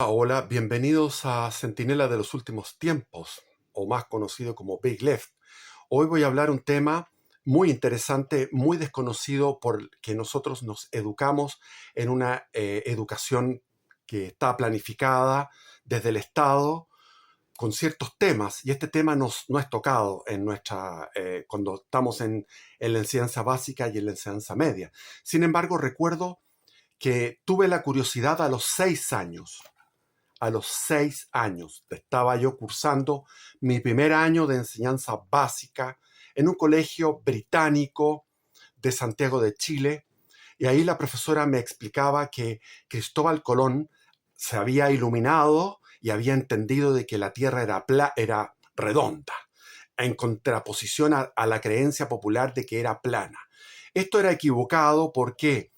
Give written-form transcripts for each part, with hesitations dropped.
Hola, bienvenidos a Centinela de los Últimos Tiempos, o más conocido como Big Left. Hoy voy a hablar un tema muy interesante, muy desconocido, porque nosotros nos educamos en una educación que está planificada desde el Estado con ciertos temas, y este tema no es tocado cuando estamos en la enseñanza básica y en la enseñanza media. Sin embargo, recuerdo que tuve la curiosidad a los 6 años estaba yo cursando mi primer año de enseñanza básica en un colegio británico de Santiago de Chile, y ahí la profesora me explicaba que Cristóbal Colón se había iluminado y había entendido de que la Tierra era redonda, en contraposición a la creencia popular de que era plana. Esto era equivocado. ¿Por qué?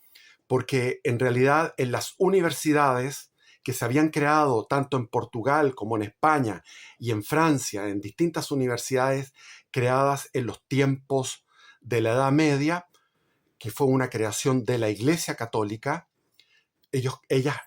Porque en realidad en las universidades que se habían creado tanto en Portugal como en España y en Francia, en distintas universidades creadas en los tiempos de la Edad Media, que fue una creación de la Iglesia Católica.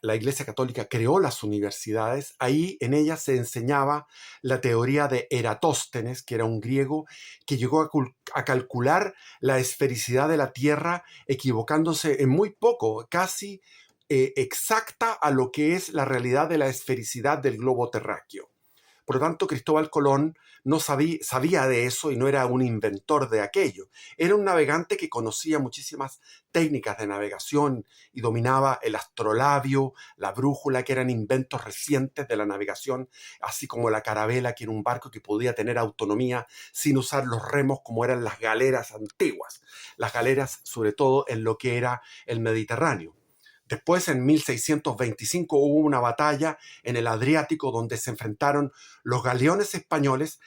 La Iglesia Católica creó las universidades. Ahí en ellas se enseñaba la teoría de Eratóstenes, que era un griego que llegó a calcular la esfericidad de la Tierra, equivocándose en muy poco, casi exacta a lo que es la realidad de la esfericidad del globo terráqueo. Por lo tanto, Cristóbal Colón no sabía de eso y no era un inventor de aquello. Era un navegante que conocía muchísimas técnicas de navegación y dominaba el astrolabio, la brújula, que eran inventos recientes de la navegación, así como la carabela, que era un barco que podía tener autonomía sin usar los remos como eran las galeras antiguas. Las galeras, sobre todo, en lo que era el Mediterráneo. Después, en 1625, hubo una batalla en el Adriático donde se enfrentaron los galeones españoles,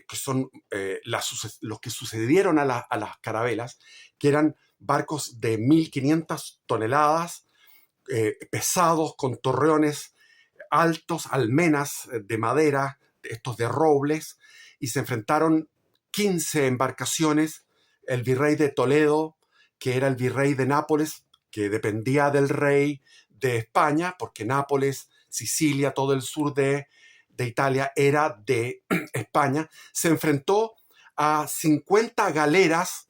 que son los que sucedieron a las carabelas, que eran barcos de 1.500 toneladas, pesados, con torreones altos, almenas de madera, estos de robles, y se enfrentaron 15 embarcaciones. El virrey de Toledo, que era el virrey de Nápoles, que dependía del rey de España, porque Nápoles, Sicilia, todo el sur de Italia era de España, se enfrentó a 50 galeras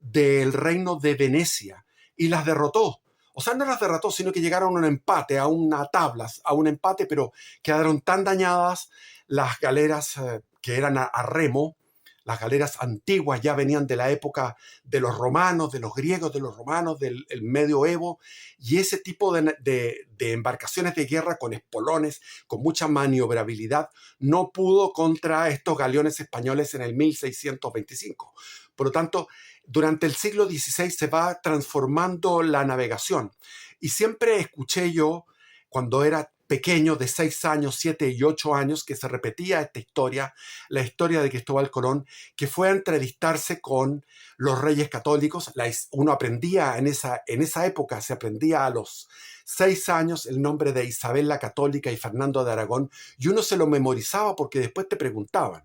del reino de Venecia y las derrotó. O sea, no las derrotó, sino que llegaron a un empate, a un empate, pero quedaron tan dañadas las galeras que eran a remo. Las galeras antiguas ya venían de la época de los romanos, de los griegos, de los romanos, del medioevo, y ese tipo de embarcaciones de guerra con espolones, con mucha maniobrabilidad, no pudo contra estos galeones españoles en el 1625. Por lo tanto, durante el siglo XVI se va transformando la navegación. Y siempre escuché yo, cuando era pequeño, de 6 años, 7 y 8 años, que se repetía esta historia, la historia de Cristóbal Colón, que fue a entrevistarse con los reyes católicos. Uno aprendía en esa época, se aprendía a los 6 años el nombre de Isabel la Católica y Fernando de Aragón, y uno se lo memorizaba porque después te preguntaban.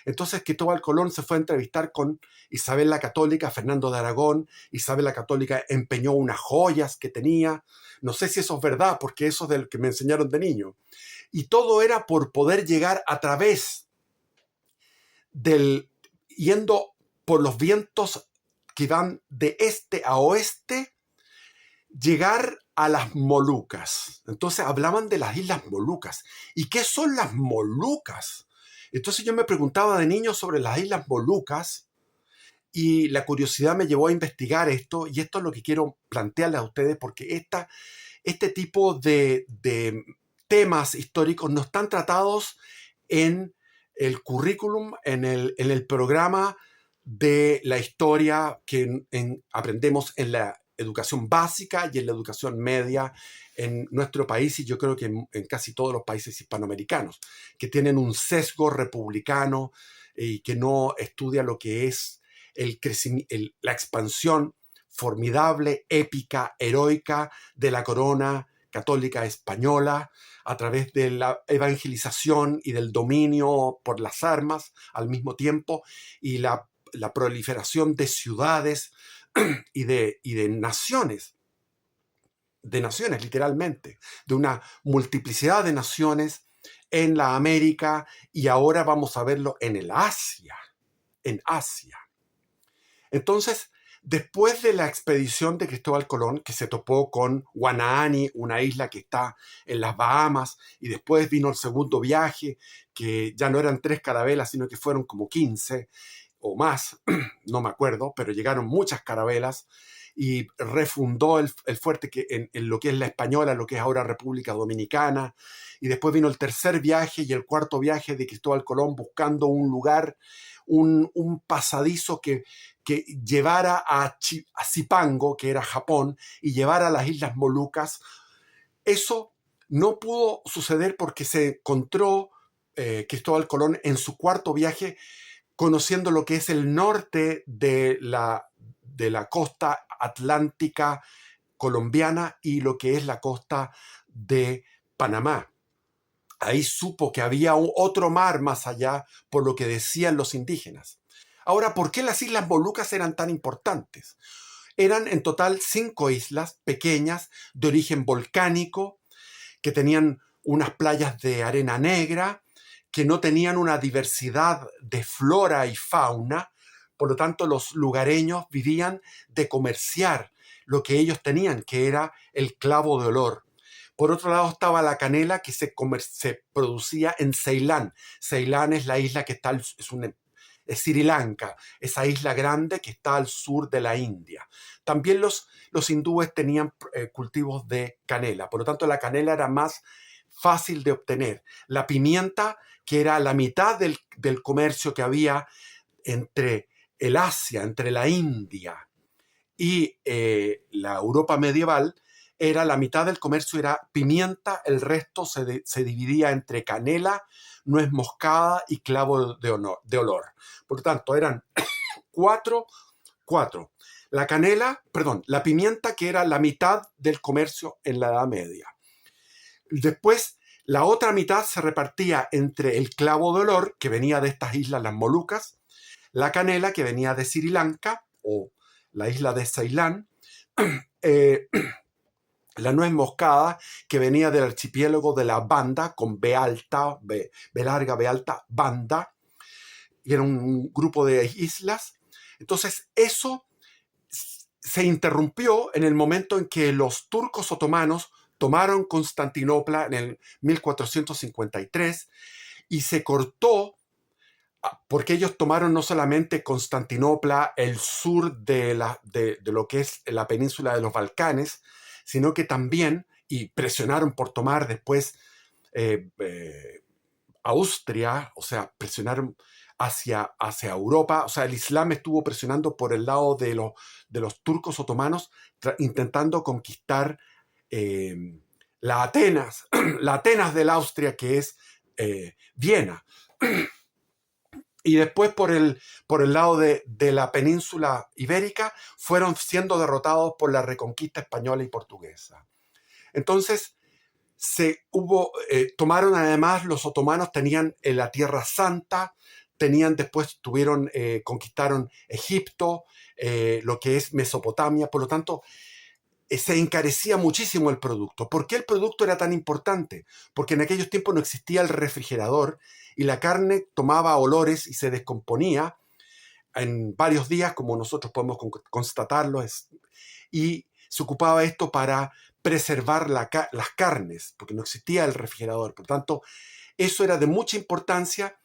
Entonces Cristóbal Colón se fue a entrevistar con Isabel la Católica, Fernando de Aragón. Isabel la Católica empeñó unas joyas que tenía. No sé si eso es verdad, porque eso es de lo que me enseñaron de niño. Y todo era por poder llegar a través yendo por los vientos que van de este a oeste, llegar a las Molucas. Entonces hablaban de las Islas Molucas. ¿Y qué son las Molucas? Entonces yo me preguntaba de niño sobre las Islas Molucas, y la curiosidad me llevó a investigar esto, y esto es lo que quiero plantearles a ustedes, porque este tipo de temas históricos no están tratados en el currículum, en el programa de la historia que aprendemos en la educación básica y en la educación media en nuestro país, y yo creo que en casi todos los países hispanoamericanos, que tienen un sesgo republicano y que no estudia lo que es la expansión formidable, épica, heroica de la corona católica española a través de la evangelización y del dominio por las armas al mismo tiempo, y la proliferación de ciudades y de naciones. de naciones, literalmente, de una multiplicidad de naciones en la América, y ahora vamos a verlo en el Asia, en Asia. Entonces, después de la expedición de Cristóbal Colón, que se topó con Guanaani, una isla que está en las Bahamas, y después vino el segundo viaje, que ya no eran 3 carabelas, sino que fueron como 15 o más, no me acuerdo, pero llegaron muchas carabelas, y refundó el fuerte que en lo que es La Española, lo que es ahora República Dominicana, y después vino el tercer viaje y el cuarto viaje de Cristóbal Colón buscando un lugar, un pasadizo que llevara a Zipango, que era Japón, y llevara a las Islas Molucas. Eso no pudo suceder porque se encontró Cristóbal Colón en su cuarto viaje conociendo lo que es el norte de la costa atlántica colombiana y lo que es la costa de Panamá. Ahí supo que había otro mar más allá, por lo que decían los indígenas. Ahora, ¿por qué las Islas Molucas eran tan importantes? Eran en total 5 islas pequeñas de origen volcánico, que tenían unas playas de arena negra, que no tenían una diversidad de flora y fauna. Por lo tanto, los lugareños vivían de comerciar lo que ellos tenían, que era el clavo de olor. Por otro lado estaba la canela, que se producía en Ceilán. Ceilán es la isla que está, es Sri Lanka, esa isla grande que está al sur de la India. También los hindúes tenían cultivos de canela, por lo tanto la canela era más fácil de obtener. La pimienta, que era la mitad del comercio que había entre el Asia, entre la India y la Europa medieval, era la mitad del comercio era pimienta, el resto se dividía entre canela, nuez moscada y clavo de olor. Por lo tanto, eran cuatro. La pimienta, que era la mitad del comercio en la Edad Media. Después, la otra mitad se repartía entre el clavo de olor, que venía de estas islas, las Molucas, la canela, que venía de Sri Lanka, o la isla de Ceilán, la nuez moscada, que venía del archipiélago de la Banda, con B alta, B larga, B alta, Banda, y era un grupo de islas. Entonces, eso se interrumpió en el momento en que los turcos otomanos tomaron Constantinopla en el 1453 y se cortó, porque ellos tomaron no solamente Constantinopla, el sur de lo que es la península de los Balcanes, sino que también, y presionaron por tomar después Austria, o sea, presionaron hacia Europa. O sea, el Islam estuvo presionando por el lado de los turcos otomanos, intentando conquistar la Atenas del Austria, que es Viena. Y después por el lado de la península ibérica fueron siendo derrotados por la reconquista española y portuguesa. Entonces, tomaron además, los otomanos tenían la Tierra Santa, conquistaron Egipto, lo que es Mesopotamia. Por lo tanto, se encarecía muchísimo el producto. ¿Por qué el producto era tan importante? Porque en aquellos tiempos no existía el refrigerador y la carne tomaba olores y se descomponía en varios días, como nosotros podemos constatarlo, y se ocupaba esto para preservar las carnes, porque no existía el refrigerador. Por tanto, eso era de mucha importancia,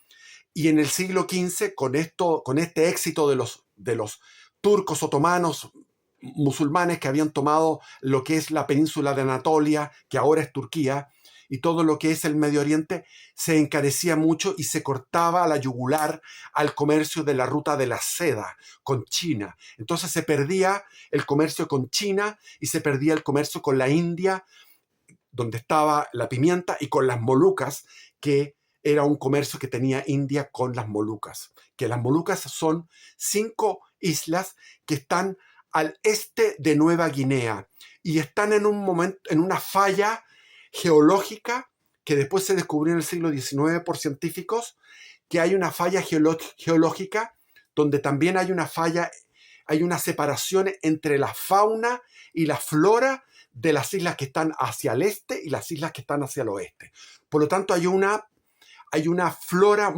y en el siglo XV, con este éxito de los turcos otomanos, musulmanes, que habían tomado lo que es la península de Anatolia, que ahora es Turquía, y todo lo que es el Medio Oriente, se encarecía mucho y se cortaba la yugular al comercio de la ruta de la seda con China. Entonces se perdía el comercio con China y se perdía el comercio con la India, donde estaba la pimienta, y con las Molucas, que era un comercio que tenía India con las Molucas. Que las Molucas son 5 islas que están al este de Nueva Guinea y están en una falla geológica que después se descubrió en el siglo XIX por científicos, que hay una falla geológica donde también hay una separación entre la fauna y la flora de las islas que están hacia el este y las islas que están hacia el oeste. Por lo tanto, hay una flora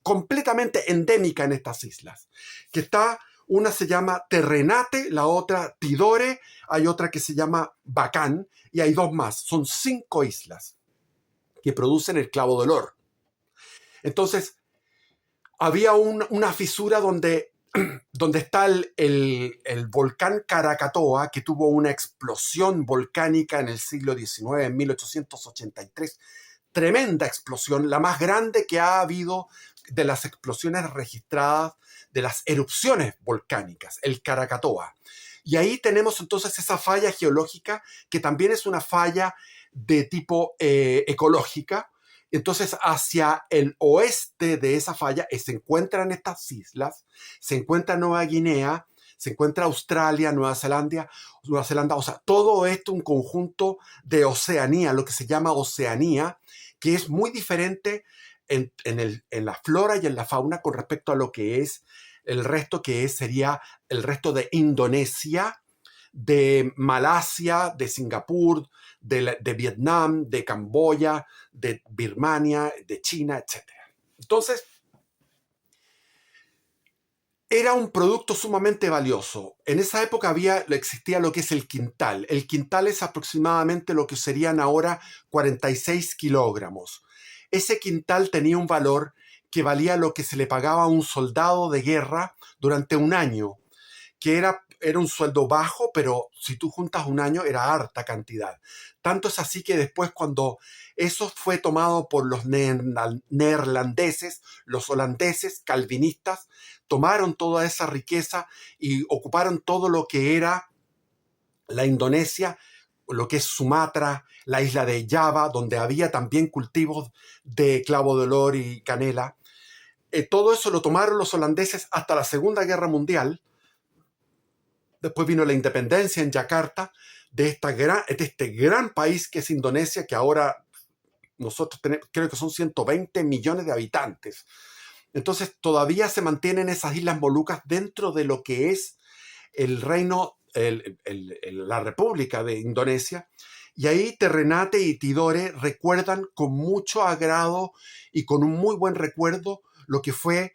completamente endémica en estas islas, que una se llama Terrenate, la otra Tidore, hay otra que se llama Bacán, y hay dos más. Son 5 islas que producen el clavo de olor. Entonces, había una fisura donde está el volcán Krakatoa, que tuvo una explosión volcánica en el siglo XIX, en 1883. Tremenda explosión, la más grande que ha habido de las explosiones registradas, de las erupciones volcánicas, el Krakatoa. Y ahí tenemos entonces esa falla geológica, que también es una falla de tipo ecológica. Entonces, hacia el oeste de esa falla se encuentran estas islas, se encuentra Nueva Guinea, se encuentra Australia, Nueva Zelanda, o sea, todo esto un conjunto de Oceanía, lo que se llama Oceanía, que es muy diferente en la flora y en la fauna con respecto a lo que es el resto, sería el resto de Indonesia, de Malasia, de Singapur, de Vietnam, de Camboya, de Birmania, de China, etc. Entonces, era un producto sumamente valioso. En esa época existía lo que es el quintal. El quintal es aproximadamente lo que serían ahora 46 kilogramos. Ese quintal tenía un valor que valía lo que se le pagaba a un soldado de guerra durante un año, que era un sueldo bajo, pero si tú juntas un año era harta cantidad. Tanto es así que después, cuando eso fue tomado por los neerlandeses, los holandeses, calvinistas, tomaron toda esa riqueza y ocuparon todo lo que era la Indonesia, lo que es Sumatra, la isla de Java, donde había también cultivos de clavo de olor y canela. Todo eso lo tomaron los holandeses hasta la Segunda Guerra Mundial. Después vino la independencia en Yakarta de este gran país que es Indonesia, que ahora nosotros creo que son 120 millones de habitantes. Entonces todavía se mantienen esas Islas Molucas dentro de lo que es el reino, la República de Indonesia. Y ahí Terrenate y Tidore recuerdan con mucho agrado y con un muy buen recuerdo lo que fue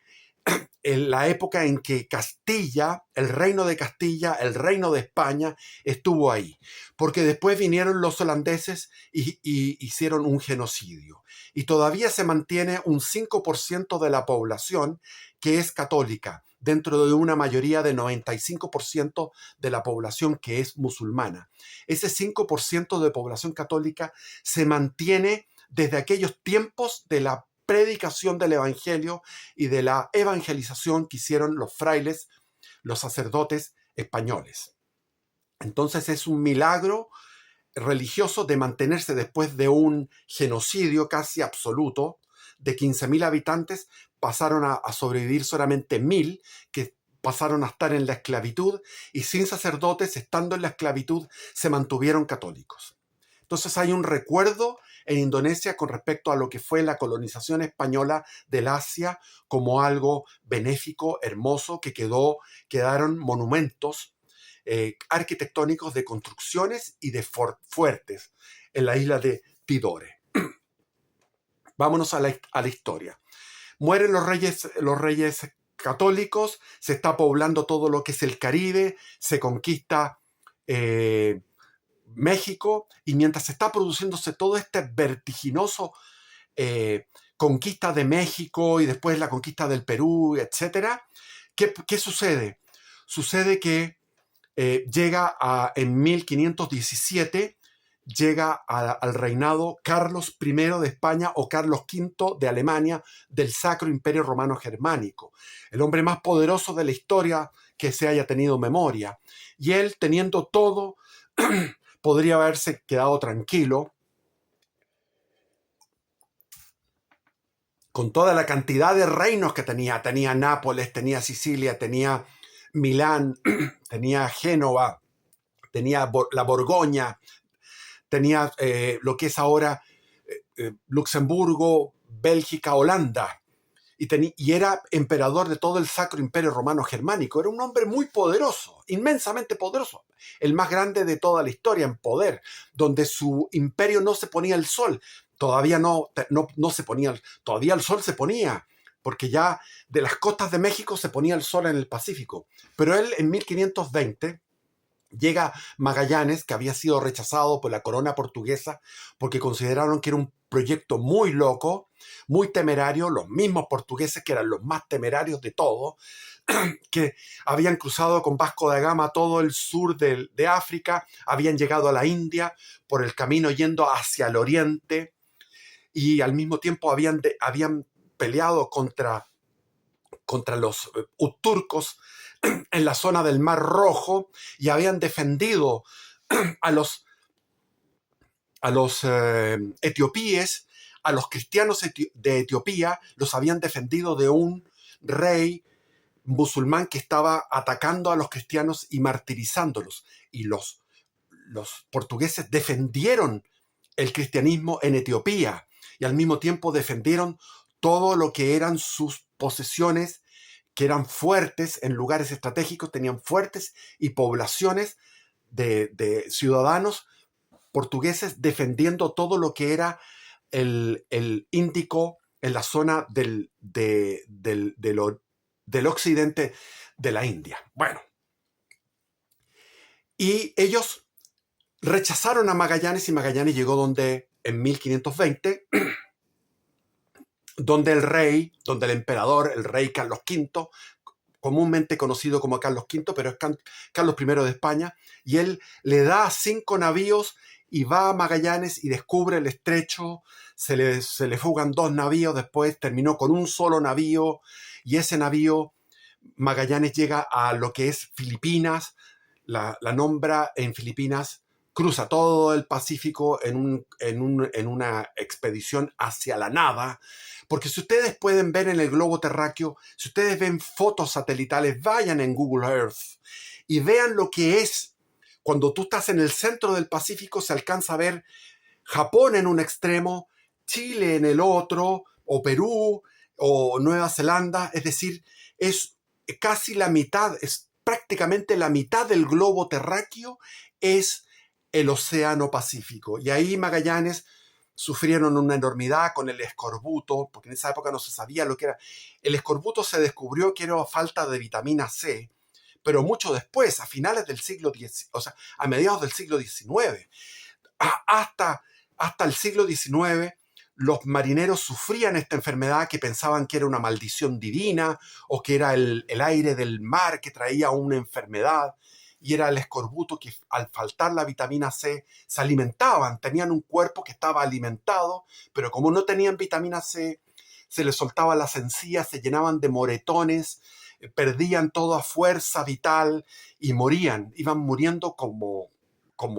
en la época en que Castilla, el reino de Castilla, el reino de España, estuvo ahí. Porque después vinieron los holandeses y hicieron un genocidio. Y todavía se mantiene un 5% de la población que es católica, dentro de una mayoría de 95% de la población que es musulmana. Ese 5% de población católica se mantiene desde aquellos tiempos de la predicación del evangelio y de la evangelización que hicieron los frailes, los sacerdotes españoles. Entonces es un milagro religioso de mantenerse después de un genocidio casi absoluto. De 15.000 habitantes pasaron a sobrevivir solamente 1.000, que pasaron a estar en la esclavitud, y sin sacerdotes, estando en la esclavitud, se mantuvieron católicos. Entonces hay un recuerdo en Indonesia con respecto a lo que fue la colonización española del Asia como algo benéfico, hermoso, que quedaron monumentos arquitectónicos de construcciones y de fuertes en la isla de Tidore. Vámonos a la historia. Mueren los reyes católicos, se está poblando todo lo que es el Caribe, se conquista México, y mientras está produciéndose todo este vertiginoso conquista de México y después la conquista del Perú, etc., ¿qué sucede? Sucede que en 1517 llega al reinado Carlos I de España o Carlos V de Alemania, del Sacro Imperio Romano Germánico, el hombre más poderoso de la historia que se haya tenido memoria. Y él, teniendo todo, podría haberse quedado tranquilo con toda la cantidad de reinos que tenía. Tenía Nápoles, tenía Sicilia, tenía Milán, tenía Génova, tenía la Borgoña, tenía lo que es ahora Luxemburgo, Bélgica, Holanda. y era emperador de todo el Sacro Imperio Romano Germánico. Era un hombre muy poderoso, inmensamente poderoso, el más grande de toda la historia en poder, donde su imperio no se ponía el sol. Todavía no se ponía, todavía el sol se ponía, porque ya de las costas de México se ponía el sol en el Pacífico. Pero él en 1520 llega Magallanes, que había sido rechazado por la corona portuguesa porque consideraron que era un proyecto muy loco, muy temerario, los mismos portugueses que eran los más temerarios de todos, que habían cruzado con Vasco da Gama todo el sur de África, habían llegado a la India por el camino yendo hacia el oriente y al mismo tiempo habían peleado contra los turcos en la zona del Mar Rojo y habían defendido a los etiopíes, a los cristianos de Etiopía, los habían defendido de un rey musulmán que estaba atacando a los cristianos y martirizándolos. Y los portugueses defendieron el cristianismo en Etiopía y al mismo tiempo defendieron todo lo que eran sus posesiones, que eran fuertes en lugares estratégicos, tenían fuertes y poblaciones de ciudadanos portugueses defendiendo todo lo que era el Índico en la zona del occidente de la India. Bueno, y ellos rechazaron a Magallanes y Magallanes llegó donde en 1520, donde el emperador, el rey Carlos V, comúnmente conocido como Carlos V, pero es Carlos I de España, y él le da 5 navíos y va a Magallanes y descubre el estrecho, se le fugan 2 navíos, después terminó con un solo navío, y ese navío, Magallanes llega a lo que es Filipinas, la nombra en Filipinas, cruza todo el Pacífico en una expedición hacia la nada, porque si ustedes pueden ver en el globo terráqueo, si ustedes ven fotos satelitales, vayan en Google Earth y vean lo que es. Cuando tú estás en el centro del Pacífico se alcanza a ver Japón en un extremo, Chile en el otro, o Perú, o Nueva Zelanda, es decir, es casi la mitad, es prácticamente la mitad del globo terráqueo es el Océano Pacífico. Y ahí Magallanes sufrieron una enormidad con el escorbuto, porque en esa época no se sabía lo que era. El escorbuto se descubrió que era falta de vitamina C, pero mucho después, a finales del siglo XIX, o sea, a mediados del siglo XIX, hasta el siglo XIX, los marineros sufrían esta enfermedad que pensaban que era una maldición divina o que era el aire del mar que traía una enfermedad, y era el escorbuto que al faltar la vitamina C se alimentaban, tenían un cuerpo que estaba alimentado, pero como no tenían vitamina C, se les soltaban las encías, se llenaban de moretones, perdían toda fuerza vital y morían, iban muriendo como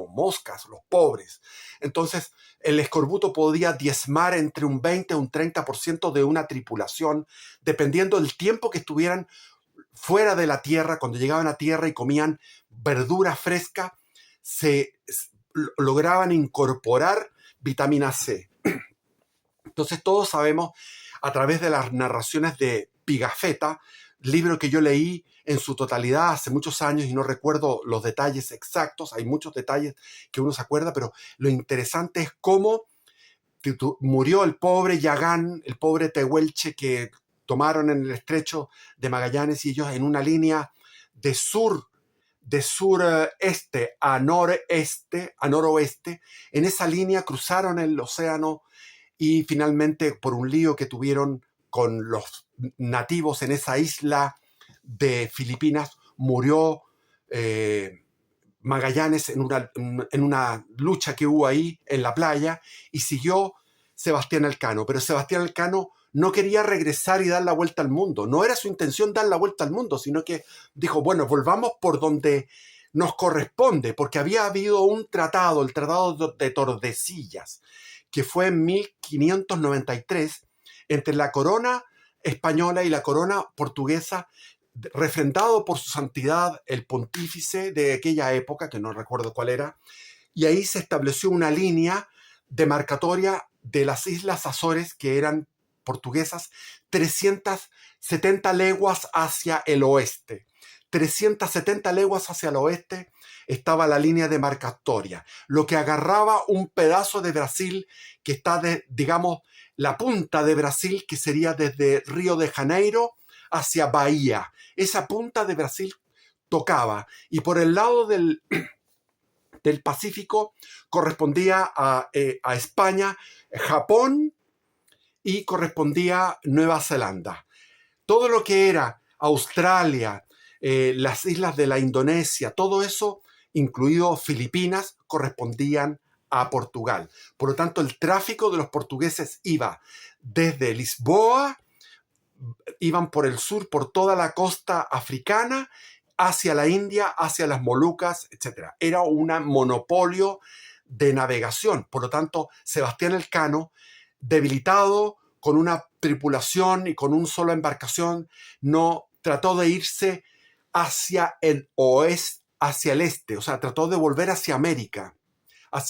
moscas, los pobres. Entonces, el escorbuto podía diezmar entre un 20 a un 30% de una tripulación, dependiendo del tiempo que estuvieran fuera de la tierra. Cuando llegaban a tierra y comían verdura fresca, lograban incorporar vitamina C. Entonces, todos sabemos, a través de las narraciones de Pigafetta, libro que yo leí en su totalidad hace muchos años y no recuerdo los detalles exactos, hay muchos detalles que uno se acuerda, pero lo interesante es cómo murió el pobre Yagán, el pobre Tehuelche que tomaron en el estrecho de Magallanes, y ellos en una línea de sureste a noroeste, en esa línea cruzaron el océano y finalmente por un lío que tuvieron con los nativos en esa isla de Filipinas, murió Magallanes en una lucha que hubo ahí en la playa, y siguió Sebastián Elcano. Pero Sebastián Elcano no quería regresar y dar la vuelta al mundo. No era su intención dar la vuelta al mundo, sino que dijo, bueno, volvamos por donde nos corresponde, porque había habido un tratado, el Tratado de Tordesillas, que fue en 1593, entre la corona española y la corona portuguesa, refrendado por su santidad el pontífice de aquella época, que no recuerdo cuál era, y ahí se estableció una línea demarcatoria de las Islas Azores, que eran portuguesas 370 leguas hacia el oeste. 370 leguas hacia el oeste estaba la línea demarcatoria, lo que agarraba un pedazo de Brasil que está, digamos, la punta de Brasil, que sería desde Río de Janeiro hacia Bahía. Esa punta de Brasil tocaba, y por el lado del Pacífico correspondía a España, Japón, y correspondía Nueva Zelanda. Todo lo que era Australia, las islas de la Indonesia, todo eso, incluido Filipinas, correspondían a Portugal. Por lo tanto, el tráfico de los portugueses iba desde Lisboa, iban por el sur, por toda la costa africana, hacia la India, hacia las Molucas, etc. Era un monopolio de navegación. Por lo tanto, Sebastián Elcano, debilitado, con una tripulación y con una sola embarcación, no trató de irse hacia el oeste, hacia el este, o sea, trató de volver hacia América,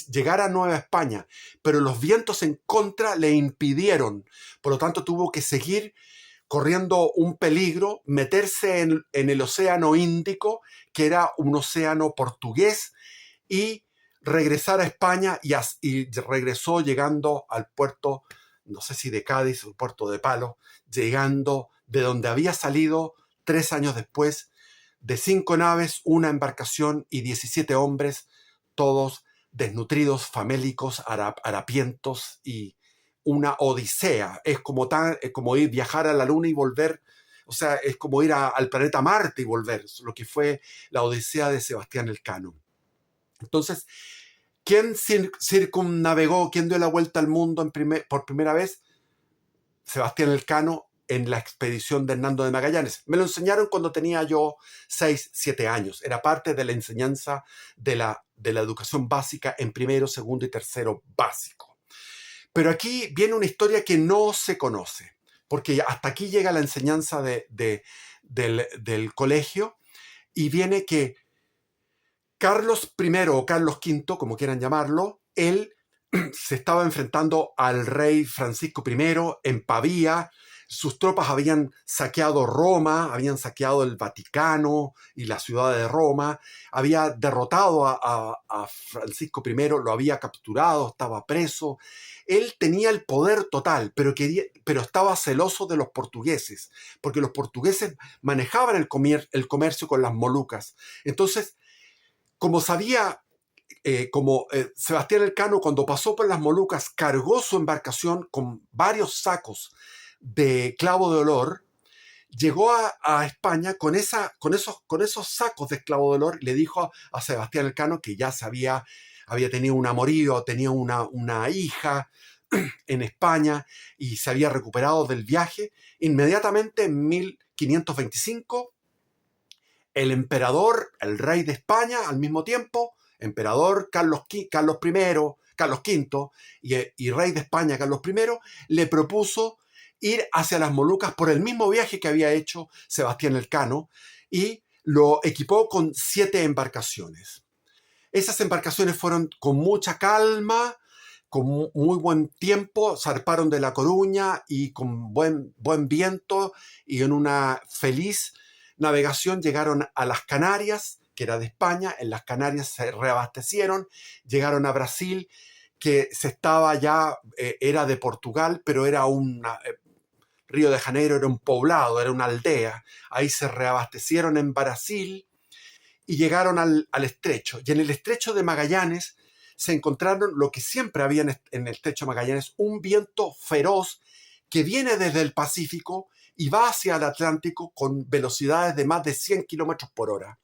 llegar a Nueva España, pero los vientos en contra le impidieron. Por lo tanto, tuvo que seguir corriendo un peligro, meterse en el Océano Índico, que era un océano portugués, y regresar a España, y regresó llegando al puerto, no sé si de Cádiz o el puerto de Palos, llegando de donde había salido 3 años después, de 5 naves, una embarcación y 17 hombres, todos desnutridos, famélicos, harapientos, y una odisea. Es como ir viajar a la Luna y volver, o sea, es como ir al planeta Marte y volver, lo que fue la odisea de Sebastián Elcano. Entonces, ¿quién circunnavegó, quién dio la vuelta al mundo por primera vez? Sebastián Elcano, en la expedición de Hernando de Magallanes. Me lo enseñaron cuando tenía yo 6, 7 años. Era parte de la enseñanza de la educación básica en primero, segundo y tercero básico. Pero aquí viene una historia que no se conoce, porque hasta aquí llega la enseñanza del colegio, y viene que Carlos I o Carlos V, como quieran llamarlo, él se estaba enfrentando al rey Francisco I en Pavía. Sus tropas habían saqueado Roma, habían saqueado el Vaticano y la ciudad de Roma, había derrotado a Francisco I, lo había capturado, estaba preso. Él tenía el poder total, pero estaba celoso de los portugueses, porque los portugueses manejaban el comercio con las Molucas. Entonces, como sabía, Sebastián Elcano, cuando pasó por las Molucas, cargó su embarcación con varios sacos de clavo de olor, llegó a España con esos sacos de clavo de olor. Le dijo a Sebastián Elcano que ya había tenido un amorío, tenía una hija en España y se había recuperado del viaje. Inmediatamente, en 1525, el emperador, el rey de España, al mismo tiempo, emperador Carlos V y rey de España Carlos I, le propuso ir hacia las Molucas por el mismo viaje que había hecho Sebastián Elcano, y lo equipó con 7 embarcaciones. Esas embarcaciones fueron con mucha calma, con muy buen tiempo, zarparon de La Coruña y con buen viento, y en una feliz navegación llegaron a las Canarias, que era de España. En las Canarias se reabastecieron, llegaron a Brasil, que era de Portugal, pero era Río de Janeiro era un poblado, era una aldea. Ahí se reabastecieron en Brasil y llegaron al estrecho. Y en el estrecho de Magallanes se encontraron lo que siempre había en el estrecho de Magallanes: un viento feroz que viene desde el Pacífico y va hacia el Atlántico con velocidades de más de 100 kilómetros por hora,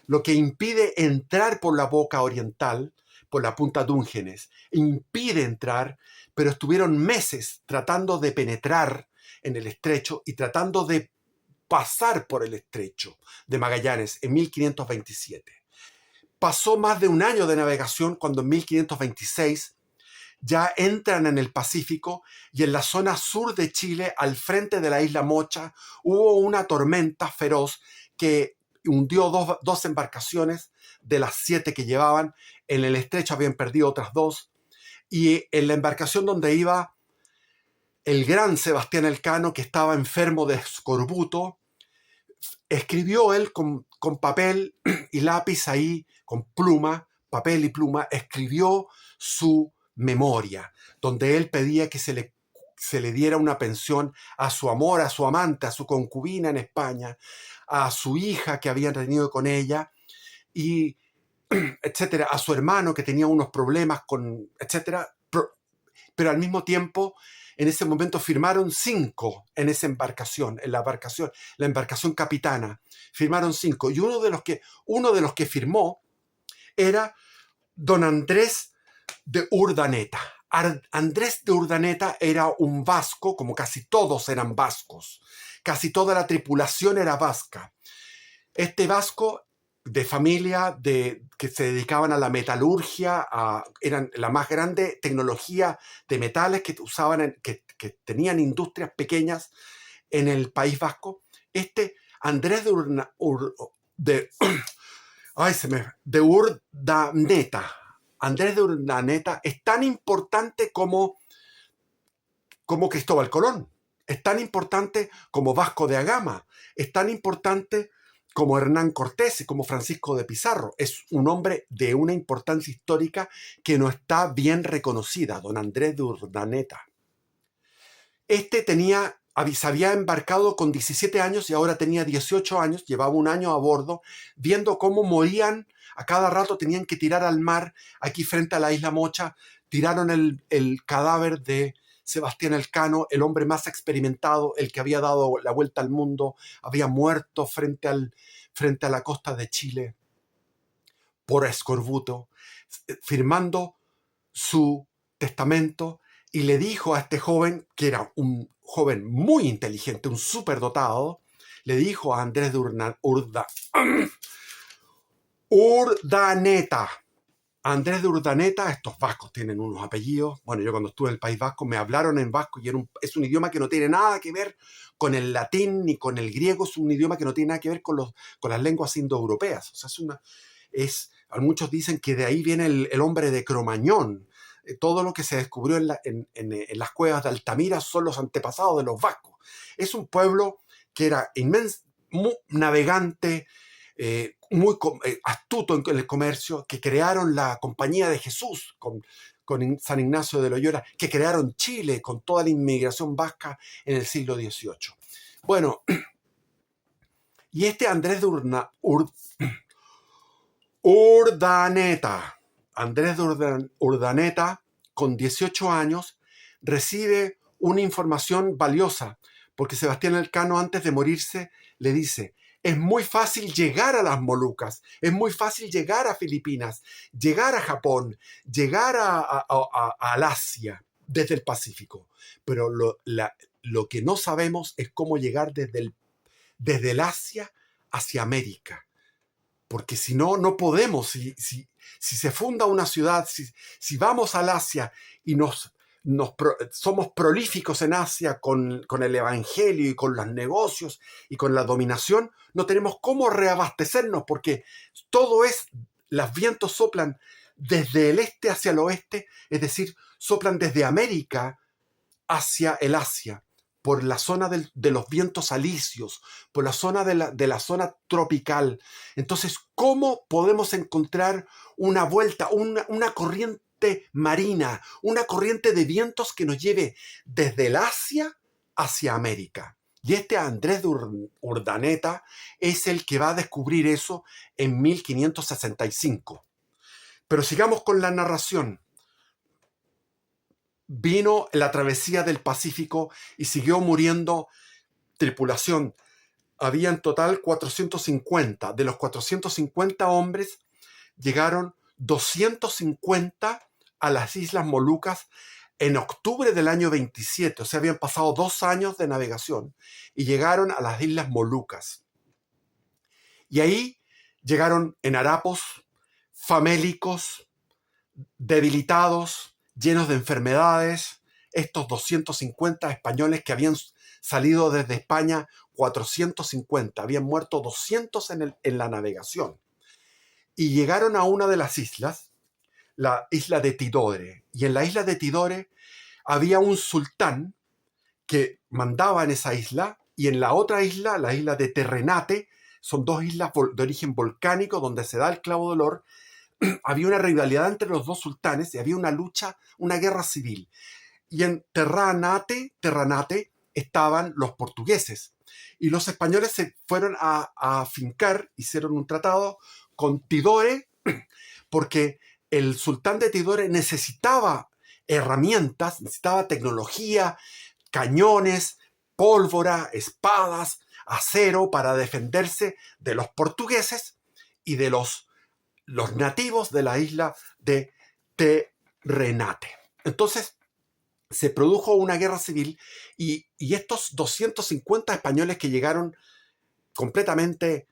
lo que impide entrar por la boca oriental, por la punta Dungeness. Impide entrar, pero estuvieron meses tratando de penetrar en el estrecho y tratando de pasar por el estrecho de Magallanes en 1527. Pasó más de un año de navegación cuando en 1526 ya entran en el Pacífico, y en la zona sur de Chile, al frente de la isla Mocha, hubo una tormenta feroz que hundió dos embarcaciones de las 7 que llevaban. En el estrecho habían perdido otras 2, y en la embarcación donde iba el gran Sebastián Elcano, que estaba enfermo de escorbuto, escribió él con papel y lápiz ahí, con pluma, papel y pluma, escribió su memoria, donde él pedía que se le diera una pensión a su amor, a su amante, a su concubina en España, a su hija que habían tenido con ella, y etcétera, a su hermano que tenía unos problemas con, etcétera, pero al mismo tiempo, en ese momento firmaron 5 en esa embarcación, la embarcación capitana, firmaron 5, y uno de los que firmó era don Andrés de Urdaneta. Andrés de Urdaneta era un vasco, como casi todos eran vascos, casi toda la tripulación era vasca. Este vasco de familia que se dedicaban a la metalurgia, eran la más grande tecnología de metales que usaban, que tenían industrias pequeñas en el País Vasco. Este Andrés de Urdaneta. Andrés de Urdaneta es tan importante como Cristóbal Colón, es tan importante como Vasco de Agama, es tan importante como Hernán Cortés y como Francisco de Pizarro. Es un hombre de una importancia histórica que no está bien reconocida, don Andrés de Urdaneta. Este se había embarcado con 17 años y ahora tenía 18 años, llevaba un año a bordo, viendo cómo morían, a cada rato tenían que tirar al mar, aquí frente a la isla Mocha, tiraron el cadáver de Sebastián Elcano, el hombre más experimentado, el que había dado la vuelta al mundo, había muerto frente a la costa de Chile por escorbuto, firmando su testamento, y le dijo a este joven, que era un joven muy inteligente, un superdotado, le dijo a Andrés de Urdaneta. Andrés de Urdaneta, estos vascos tienen unos apellidos. Bueno, yo cuando estuve en el País Vasco me hablaron en vasco y es un idioma que no tiene nada que ver con el latín ni con el griego, es un idioma que no tiene nada que ver con las lenguas indoeuropeas. O sea, muchos dicen que de ahí viene el hombre de Cromañón. Todo lo que se descubrió en las cuevas de Altamira son los antepasados de los vascos. Es un pueblo que era inmenso, muy navegante, muy astuto en el comercio, que crearon la Compañía de Jesús con San Ignacio de Loyola, que crearon Chile con toda la inmigración vasca en el siglo XVIII. Bueno, y este Andrés de Urdaneta, Andrés de Urdaneta, con 18 años, recibe una información valiosa, porque Sebastián Elcano, antes de morirse, le dice: es muy fácil llegar a las Molucas, es muy fácil llegar a Filipinas, llegar a Japón, llegar al Asia desde el Pacífico, pero lo que no sabemos es cómo llegar desde el Asia hacia América. Porque si no, no podemos. Si se funda una ciudad, si vamos al Asia y somos prolíficos en Asia con el evangelio y con los negocios y con la dominación, no tenemos cómo reabastecernos, porque los vientos soplan desde el este hacia el oeste, es decir, soplan desde América hacia el Asia, por la zona de los vientos alisios, por la zona de la zona tropical. Entonces, ¿cómo podemos encontrar una vuelta, una corriente marina, una corriente de vientos que nos lleve desde el Asia hacia América? Y este Andrés de Urdaneta es el que va a descubrir eso en 1565. Pero sigamos con la narración. Vino la travesía del Pacífico y siguió muriendo tripulación. Había en total 450. De los 450 hombres, llegaron 250 a las Islas Molucas en octubre del año 27. O sea, habían pasado 2 años de navegación y llegaron a las Islas Molucas. Y ahí llegaron en harapos, famélicos, debilitados, llenos de enfermedades, estos 250 españoles que habían salido desde España, 450, habían muerto 200 en la navegación. Y llegaron a una de las islas, la isla de Tidore, y en la isla de Tidore había un sultán que mandaba en esa isla, y en la otra isla, la isla de Terrenate, son dos islas de origen volcánico donde se da el clavo de olor. Había una rivalidad entre los dos sultanes y había una lucha, una guerra civil. Y en Terranate estaban los portugueses. Y los españoles se fueron a afincar, hicieron un tratado con Tidore, porque el sultán de Tidore necesitaba herramientas, necesitaba tecnología, cañones, pólvora, espadas, acero para defenderse de los portugueses y de los nativos de la isla de Terrenate. Entonces se produjo una guerra civil y estos 250 españoles que llegaron completamente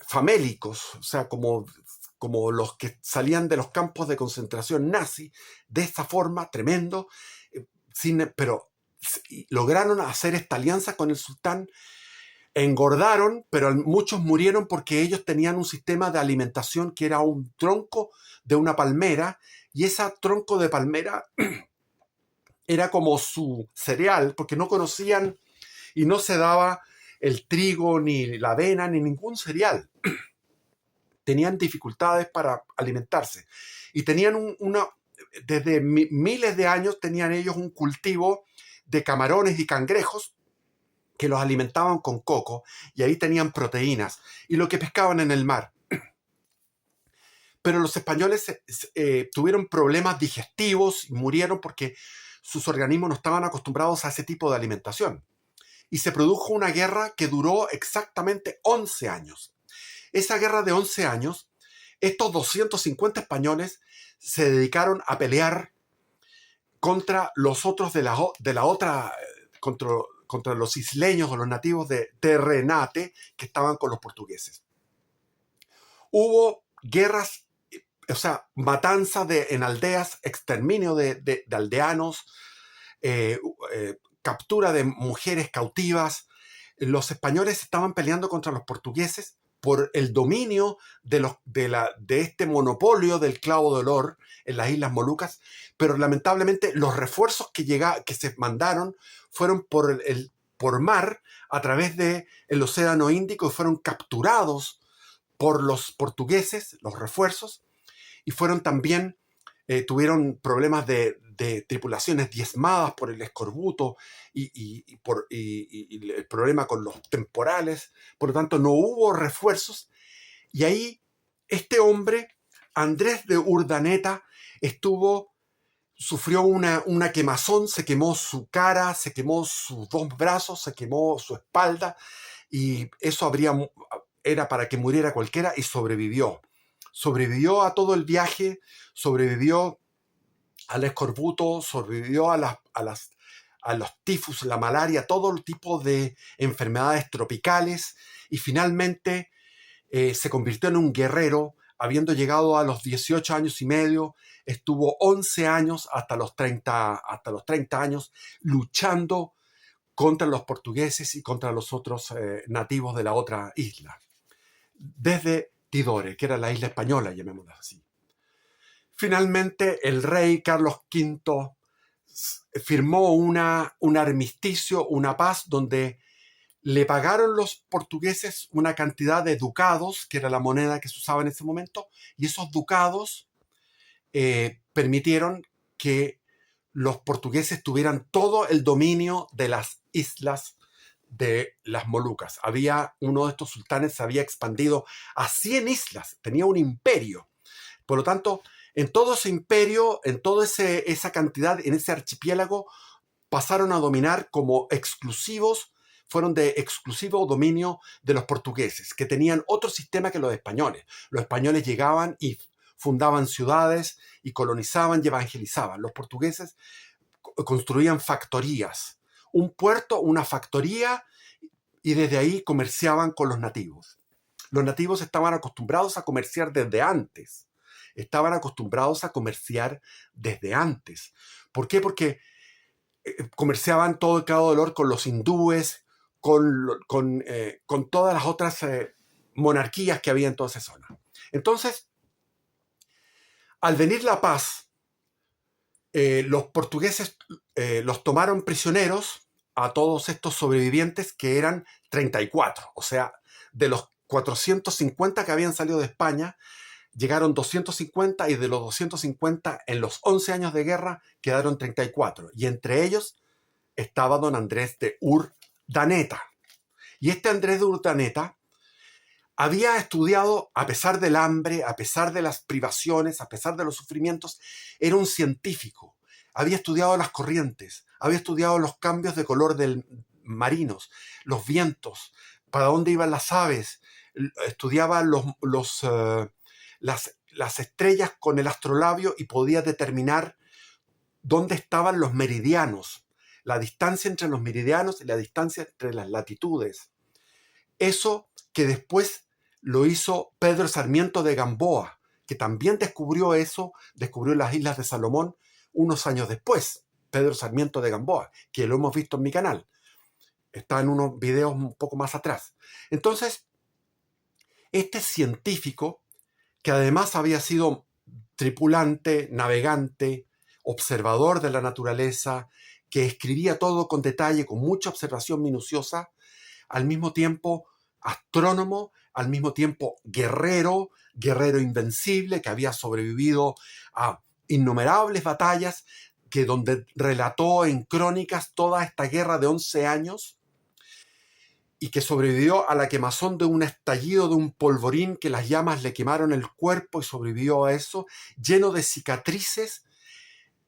famélicos, o sea, como los que salían de los campos de concentración nazi, de esta forma, tremendo, pero lograron hacer esta alianza con el sultán, engordaron, pero muchos murieron porque ellos tenían un sistema de alimentación que era un tronco de una palmera, y ese tronco de palmera era como su cereal, porque no conocían y no se daba el trigo, ni la avena, ni ningún cereal. Tenían dificultades para alimentarse. Y tenían desde miles de años tenían ellos un cultivo de camarones y cangrejos que los alimentaban con coco, y ahí tenían proteínas, y lo que pescaban en el mar. Pero los españoles tuvieron problemas digestivos y murieron porque sus organismos no estaban acostumbrados a ese tipo de alimentación. Y se produjo una guerra que duró exactamente 11 años. Esa guerra de 11 años, estos 250 españoles se dedicaron a pelear contra los otros de la otra, contra los isleños o los nativos de Terrenate que estaban con los portugueses. Hubo guerras, o sea, matanza en aldeas, exterminio de aldeanos, captura de mujeres cautivas. Los españoles estaban peleando contra los portugueses por el dominio de este monopolio del clavo de olor en las Islas Molucas, pero lamentablemente los refuerzos que se mandaron fueron por mar a través del Océano Índico, y fueron capturados por los portugueses, los refuerzos, y fueron también, tuvieron problemas de tripulaciones diezmadas por el escorbuto y el problema con los temporales. Por lo tanto, no hubo refuerzos, y ahí este hombre, Andrés de Urdaneta, sufrió una quemazón, se quemó su cara, se quemó sus dos brazos, se quemó su espalda, y eso era para que muriera cualquiera, y sobrevivió. Sobrevivió a todo el viaje, sobrevivió al escorbuto, sobrevivió a los tifus, la malaria, todo el tipo de enfermedades tropicales, y finalmente se convirtió en un guerrero, habiendo llegado a los 18 años y medio. Estuvo 11 años hasta los 30 años luchando contra los portugueses y contra los otros nativos de la otra isla, desde Tidore, que era la isla española, llamémosla así. Finalmente, el rey Carlos V firmó un armisticio, una paz, donde le pagaron los portugueses una cantidad de ducados, que era la moneda que se usaba en ese momento, y esos ducados permitieron que los portugueses tuvieran todo el dominio de las islas de las Molucas. Uno de estos sultanes se había expandido a 100 islas, tenía un imperio. Por lo tanto, en todo ese imperio, en toda esa cantidad, en ese archipiélago, pasaron a dominar como exclusivos, fueron de exclusivo dominio de los portugueses, que tenían otro sistema que los españoles. Los españoles llegaban y fundaban ciudades y colonizaban y evangelizaban. Los portugueses construían factorías, un puerto, una factoría, y desde ahí comerciaban con los nativos. Los nativos estaban acostumbrados a comerciar desde antes. ¿Por qué? Porque comerciaban todo el clavo de olor con los hindúes, con todas las otras monarquías que había en toda esa zona. Entonces, al venir la paz, Los portugueses los tomaron prisioneros a todos estos sobrevivientes, que eran 34. O sea, de los 450 que habían salido de España, llegaron 250, y de los 250, en los 11 años de guerra, quedaron 34. Y entre ellos estaba don Andrés de Urdaneta. Y este Andrés de Urdaneta había estudiado, a pesar del hambre, a pesar de las privaciones, a pesar de los sufrimientos, era un científico. Había estudiado las corrientes, había estudiado los cambios de color del marinos, los vientos, para dónde iban las aves, estudiaba las estrellas con el astrolabio y podía determinar dónde estaban los meridianos, la distancia entre los meridianos y la distancia entre las latitudes. Eso que después lo hizo Pedro Sarmiento de Gamboa, que también descubrió eso, descubrió las Islas de Salomón unos años después. Pedro Sarmiento de Gamboa, que lo hemos visto en mi canal. Está en unos videos un poco más atrás. Entonces, este científico, que además había sido tripulante, navegante, observador de la naturaleza, que escribía todo con detalle, con mucha observación minuciosa, al mismo tiempo astrónomo, al mismo tiempo guerrero invencible, que había sobrevivido a innumerables batallas, que donde relató en crónicas toda esta guerra de 11 años, y que sobrevivió a la quemazón de un estallido de un polvorín, que las llamas le quemaron el cuerpo y sobrevivió a eso, lleno de cicatrices.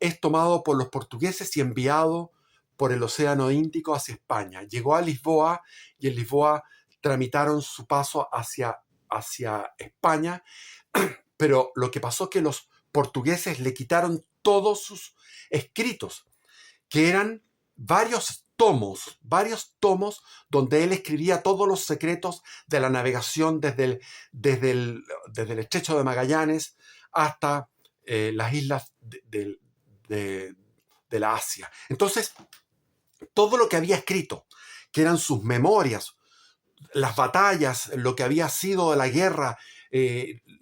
Es tomado por los portugueses y enviado por el Océano Índico hacia España. Llegó a Lisboa, y en Lisboa tramitaron su paso hacia España, pero lo que pasó es que los portugueses le quitaron todos sus escritos, que eran varios tomos donde él escribía todos los secretos de la navegación desde el Estrecho de Magallanes hasta las islas de la Asia. Entonces, todo lo que había escrito, que eran sus memorias, las batallas, lo que había sido la guerra,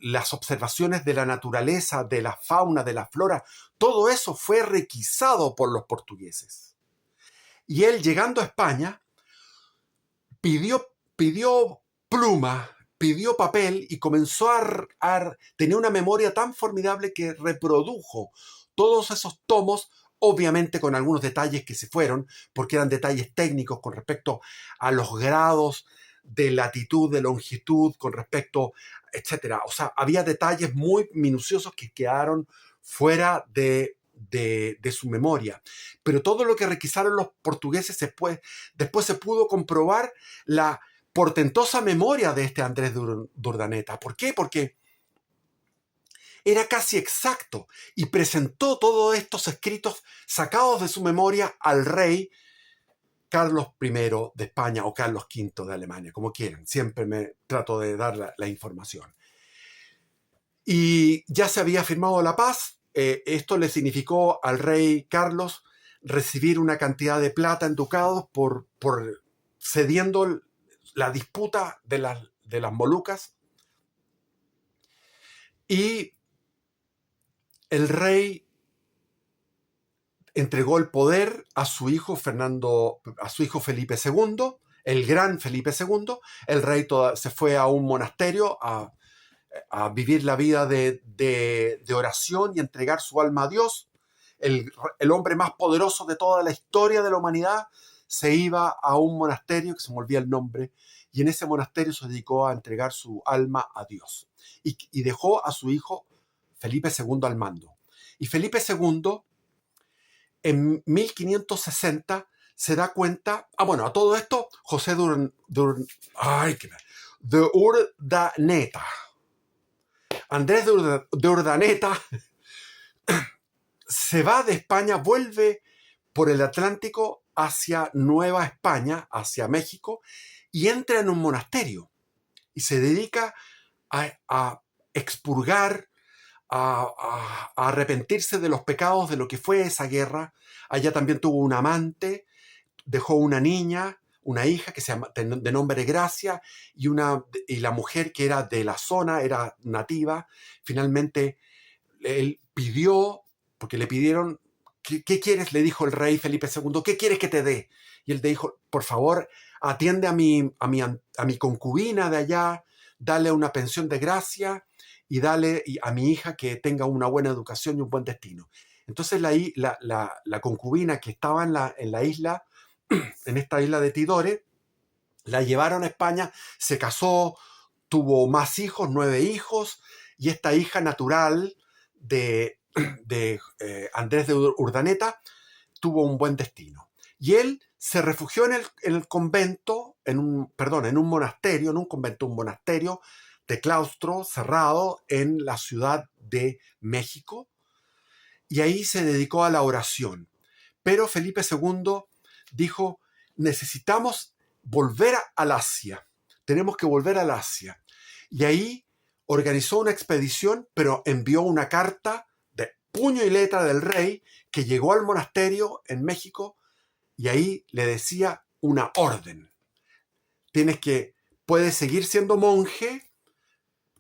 las observaciones de la naturaleza, de la fauna, de la flora, todo eso fue requisado por los portugueses. Y él, llegando a España, pidió pluma, pidió papel, y comenzó tenía una memoria tan formidable que reprodujo todos esos tomos, obviamente con algunos detalles que se fueron, porque eran detalles técnicos con respecto a los grados de latitud, de longitud, con respecto, etcétera. O sea, había detalles muy minuciosos que quedaron fuera de su memoria. Pero todo lo que requisaron los portugueses después se pudo comprobar la portentosa memoria de este Andrés de Urdaneta. ¿Por qué? Porque era casi exacto, y presentó todos estos escritos sacados de su memoria al rey Carlos I de España, o Carlos V de Alemania, como quieran. Siempre me trato de dar la información. Y ya se había firmado la paz. Esto le significó al rey Carlos recibir una cantidad de plata en ducados por cediendo la disputa de las Molucas. Y el rey entregó el poder a su hijo Felipe II, el gran Felipe II. El rey se fue a un monasterio a vivir la vida de oración y entregar su alma a Dios. El hombre más poderoso de toda la historia de la humanidad se iba a un monasterio, que se me olvida el nombre, y en ese monasterio se dedicó a entregar su alma a Dios. Y dejó a su hijo Felipe II al mando. Y Felipe II, en 1560, se da cuenta... bueno, a todo esto, José de Urdaneta, Andrés de Urdaneta, se va de España, vuelve por el Atlántico hacia Nueva España, hacia México, y entra en un monasterio y se dedica a expurgar, a arrepentirse de los pecados de lo que fue esa guerra. Allá también tuvo un amante, dejó una niña, una hija que se llama, de nombre Gracia, y la mujer, que era de la zona, era nativa. Finalmente él pidió, porque le pidieron ¿Qué quieres? Le dijo el rey Felipe II, ¿qué quieres que te dé? Y él le dijo, por favor, atiende a mi concubina de allá, dale una pensión de gracia y dale a mi hija que tenga una buena educación y un buen destino. Entonces la concubina que estaba en la isla, en esta isla de Tidore, la llevaron a España, se casó, tuvo más hijos, 9 hijos, y esta hija natural de Andrés de Urdaneta tuvo un buen destino. Y él se refugió en el convento, en un monasterio, no un convento, un monasterio de claustro cerrado en la Ciudad de México, y ahí se dedicó a la oración. Pero Felipe II dijo, necesitamos volver al Asia, tenemos que volver al Asia. Y ahí organizó una expedición, pero envió una carta de puño y letra del rey que llegó al monasterio en México y ahí le decía una orden. Puedes seguir siendo monje,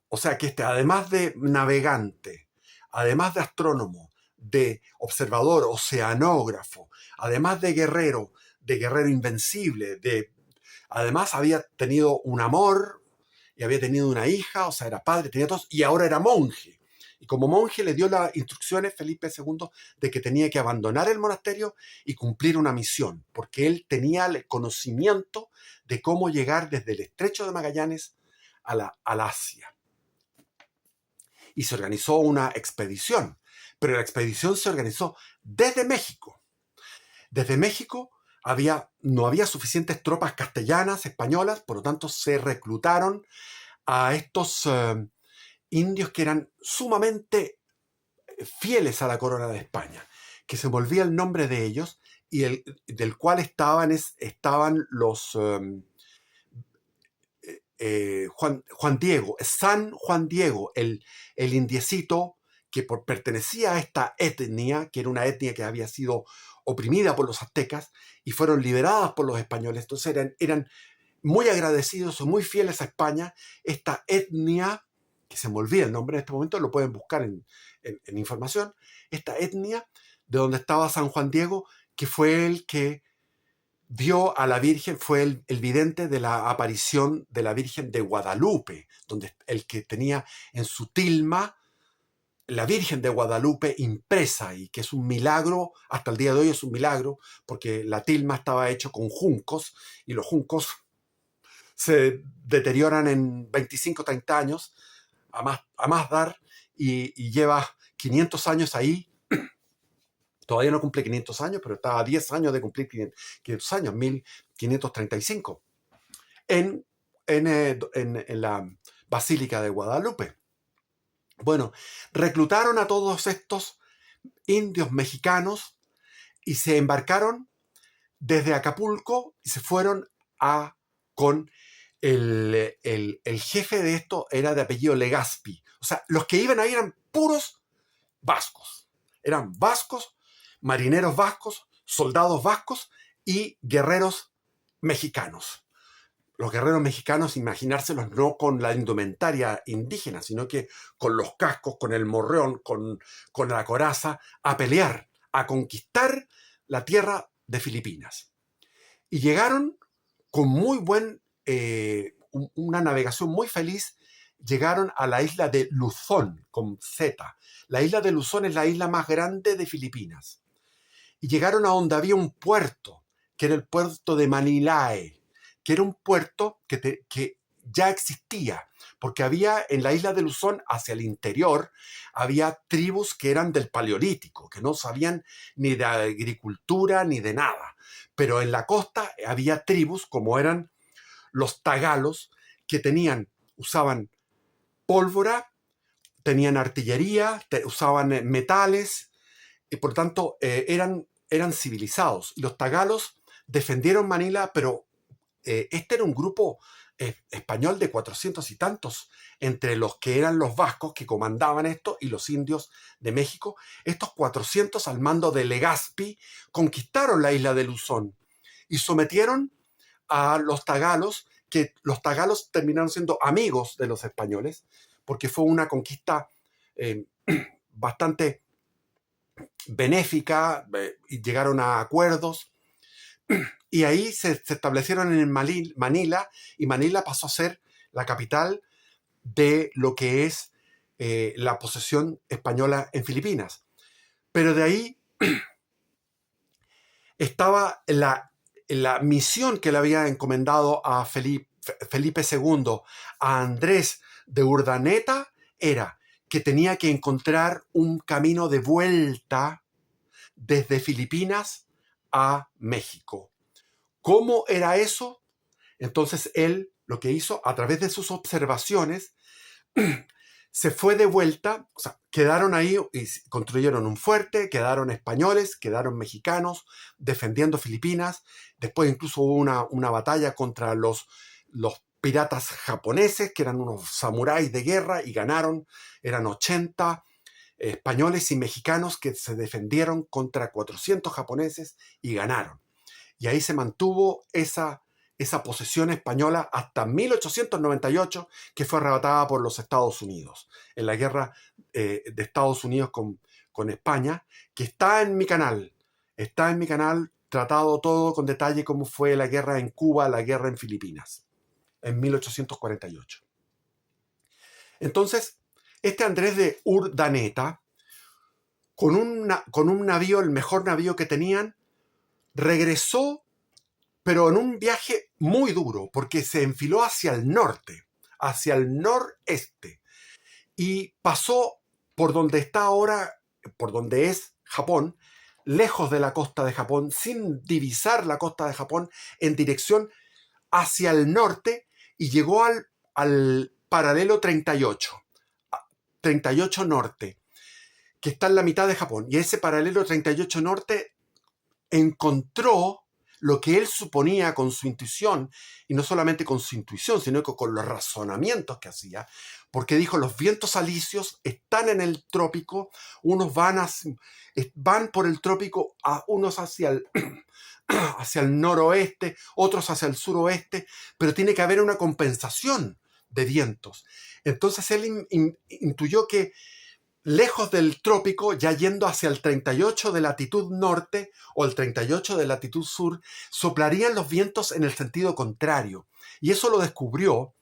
o sea que además de navegante, además de astrónomo, de observador, oceanógrafo, además de guerrero invencible, además había tenido un amor y había tenido una hija, o sea, era padre, tenía todos, y ahora era monje. Y como monje le dio las instrucciones Felipe II de que tenía que abandonar el monasterio y cumplir una misión, porque él tenía el conocimiento de cómo llegar desde el Estrecho de Magallanes a la Asia. Y se organizó una expedición, pero la expedición se organizó desde México. Desde México no había suficientes tropas castellanas, españolas, por lo tanto se reclutaron a estos indios que eran sumamente fieles a la corona de España, que se me olvida el nombre de ellos, y del cual estaban los Juan Diego, San Juan Diego, el indiecito que pertenecía a esta etnia, que era una etnia que había sido oprimida por los aztecas y fueron liberadas por los españoles. Entonces eran muy agradecidos o muy fieles a España. Esta etnia, que se me olvida el nombre en este momento, lo pueden buscar en información, esta etnia de donde estaba San Juan Diego, que fue el que vio a la Virgen, fue el vidente de la aparición de la Virgen de Guadalupe, donde el que tenía en su tilma la Virgen de Guadalupe impresa, y que es un milagro, hasta el día de hoy es un milagro, porque la tilma estaba hecho con juncos, y los juncos se deterioran en 25 o 30 años, a más dar, y lleva 500 años ahí. Todavía no cumple 500 años, pero estaba a 10 años de cumplir 500 años, 1535, en la Basílica de Guadalupe. Bueno, reclutaron a todos estos indios mexicanos y se embarcaron desde Acapulco y se fueron con el jefe de esto, era de apellido Legazpi. O sea, los que iban ahí eran puros vascos. Eran vascos, marineros vascos, soldados vascos y guerreros mexicanos. Los guerreros mexicanos, imaginárselos no con la indumentaria indígena, sino que con los cascos, con el morreón, con la coraza, a pelear, a conquistar la tierra de Filipinas. Y llegaron con una navegación muy feliz, llegaron a la isla de Luzón, con Z. La isla de Luzón es la isla más grande de Filipinas. Y llegaron a donde había un puerto, que era el puerto de Manilae, que era un puerto que ya existía, porque había en la isla de Luzón, hacia el interior, había tribus que eran del Paleolítico, que no sabían ni de agricultura ni de nada. Pero en la costa había tribus, como eran los tagalos, que usaban pólvora, tenían artillería, usaban metales, y por tanto eran civilizados. Y los tagalos defendieron Manila, pero este era un grupo español de 400 y tantos, entre los que eran los vascos que comandaban esto y los indios de México. Estos 400 al mando de Legazpi conquistaron la isla de Luzón y sometieron a los tagalos, que los tagalos terminaron siendo amigos de los españoles, porque fue una conquista bastante benéfica, y llegaron a acuerdos, y ahí se establecieron en Manila, y Manila pasó a ser la capital de lo que es la posesión española en Filipinas. Pero de ahí estaba la misión que le había encomendado a Felipe II, a Andrés de Urdaneta, era que tenía que encontrar un camino de vuelta desde Filipinas a México. ¿Cómo era eso? Entonces él lo que hizo, a través de sus observaciones, se fue de vuelta, o sea, quedaron ahí y construyeron un fuerte, quedaron españoles, quedaron mexicanos defendiendo Filipinas. Después incluso hubo una batalla contra los piratas japoneses, que eran unos samuráis de guerra, y ganaron. Eran 80 españoles y mexicanos que se defendieron contra 400 japoneses y ganaron. Y ahí se mantuvo esa posesión española hasta 1898, que fue arrebatada por los Estados Unidos, en la guerra de Estados Unidos con España, que está en mi canal. Está en mi canal tratado todo con detalle cómo fue la guerra en Cuba, la guerra en Filipinas, en 1848. Entonces, este Andrés de Urdaneta, con un navío, el mejor navío que tenían, regresó, pero en un viaje muy duro, porque se enfiló hacia el norte, hacia el noreste, y pasó por donde está ahora, por donde es Japón, lejos de la costa de Japón, sin divisar la costa de Japón, en dirección hacia el norte, y llegó al paralelo 38 norte, que está en la mitad de Japón. Y ese paralelo 38 norte encontró lo que él suponía con su intuición, y no solamente con su intuición, sino que con los razonamientos que hacía, porque dijo: los vientos alisios están en el trópico, unos van por el trópico, unos hacia el noroeste, otros hacia el suroeste, pero tiene que haber una compensación de vientos. Entonces él intuyó que lejos del trópico, ya yendo hacia el 38 de latitud norte o el 38 de latitud sur, soplarían los vientos en el sentido contrario. Y eso lo descubrió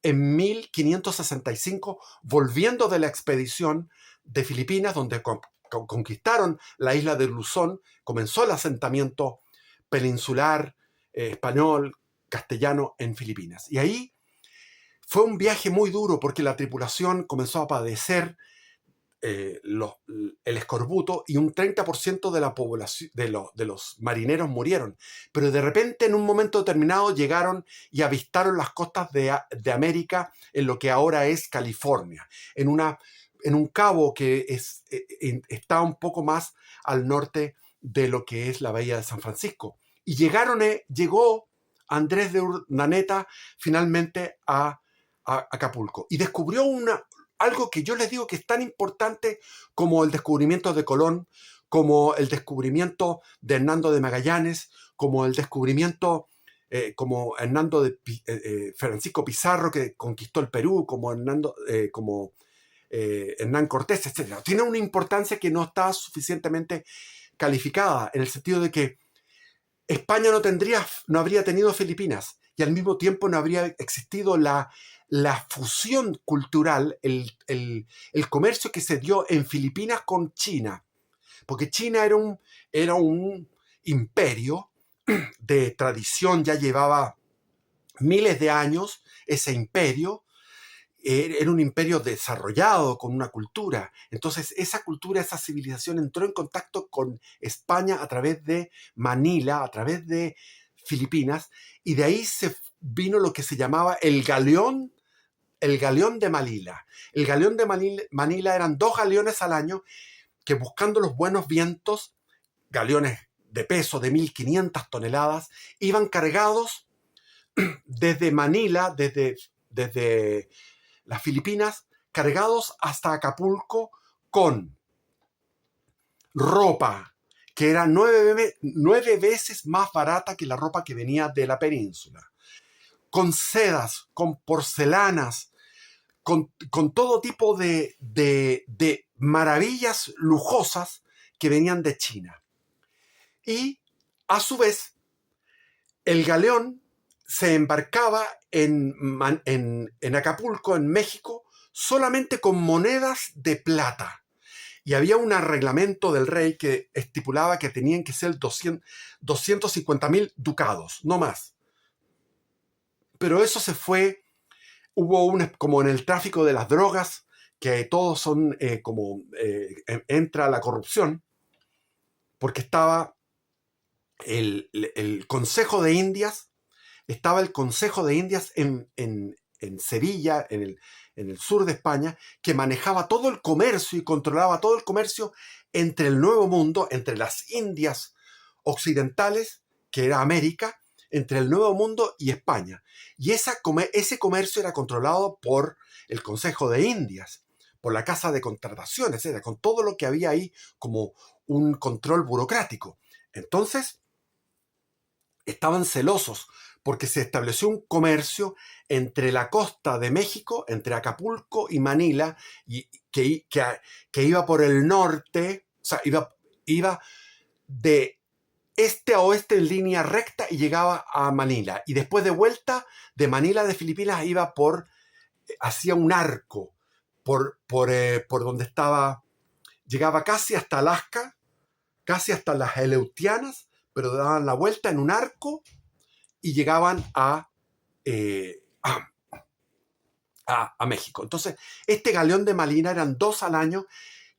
en 1565, volviendo de la expedición de Filipinas, donde conquistaron la isla de Luzón. Comenzó el asentamiento peninsular español, castellano en Filipinas. Y ahí fue un viaje muy duro, porque la tripulación comenzó a padecer el escorbuto, y un 30% de la población, de los marineros murieron. Pero de repente, en un momento determinado, llegaron y avistaron las costas de América, en lo que ahora es California, en un cabo que está un poco más al norte de lo que es la bahía de San Francisco. Y llegó Andrés de Urdaneta finalmente a Acapulco, y descubrió algo que yo les digo que es tan importante como el descubrimiento de Colón, como el descubrimiento de Hernando de Magallanes, como el descubrimiento como Francisco Pizarro, que conquistó el Perú, como Hernán Cortés, etc. Tiene una importancia que no está suficientemente calificada, en el sentido de que España no habría tenido Filipinas, y al mismo tiempo no habría existido la fusión cultural, el comercio que se dio en Filipinas con China, porque China era un imperio de tradición, ya llevaba miles de años ese imperio. Era un imperio desarrollado, con una cultura. Entonces esa cultura, esa civilización entró en contacto con España a través de Manila, a través de Filipinas, y de ahí se vino lo que se llamaba el galeón de Manila. El galeón de Manila eran 2 galeones al año que, buscando los buenos vientos, galeones de peso de 1.500 toneladas, iban cargados desde Manila, desde las Filipinas, cargados hasta Acapulco, con ropa que era 9 veces más barata que la ropa que venía de la península, con sedas, con porcelanas, con todo tipo de maravillas lujosas que venían de China. Y a su vez, el galeón se embarcaba en Acapulco, en México, solamente con monedas de plata. Y había un reglamento del rey que estipulaba que tenían que ser 250.000 ducados, no más. Pero eso se fue, como en el tráfico de las drogas, que todos son entra la corrupción, porque estaba el Consejo de Indias, en Sevilla, en el sur de España, que manejaba todo el comercio y controlaba todo el comercio entre el Nuevo Mundo, entre las Indias occidentales, que era América, entre el Nuevo Mundo y España. Y ese comercio era controlado por el Consejo de Indias, por la Casa de Contrataciones, era con todo lo que había ahí como un control burocrático. Entonces, estaban celosos porque se estableció un comercio entre la costa de México, entre Acapulco y Manila, y que iba por el norte, o sea, iba de este a oeste en línea recta y llegaba a Manila. Y después de vuelta, de Manila de Filipinas hacía un arco por donde estaba, llegaba casi hasta Alaska, casi hasta las Aleutianas, pero daban la vuelta en un arco y llegaban a México. Entonces, este galeón de Malina eran 2 al año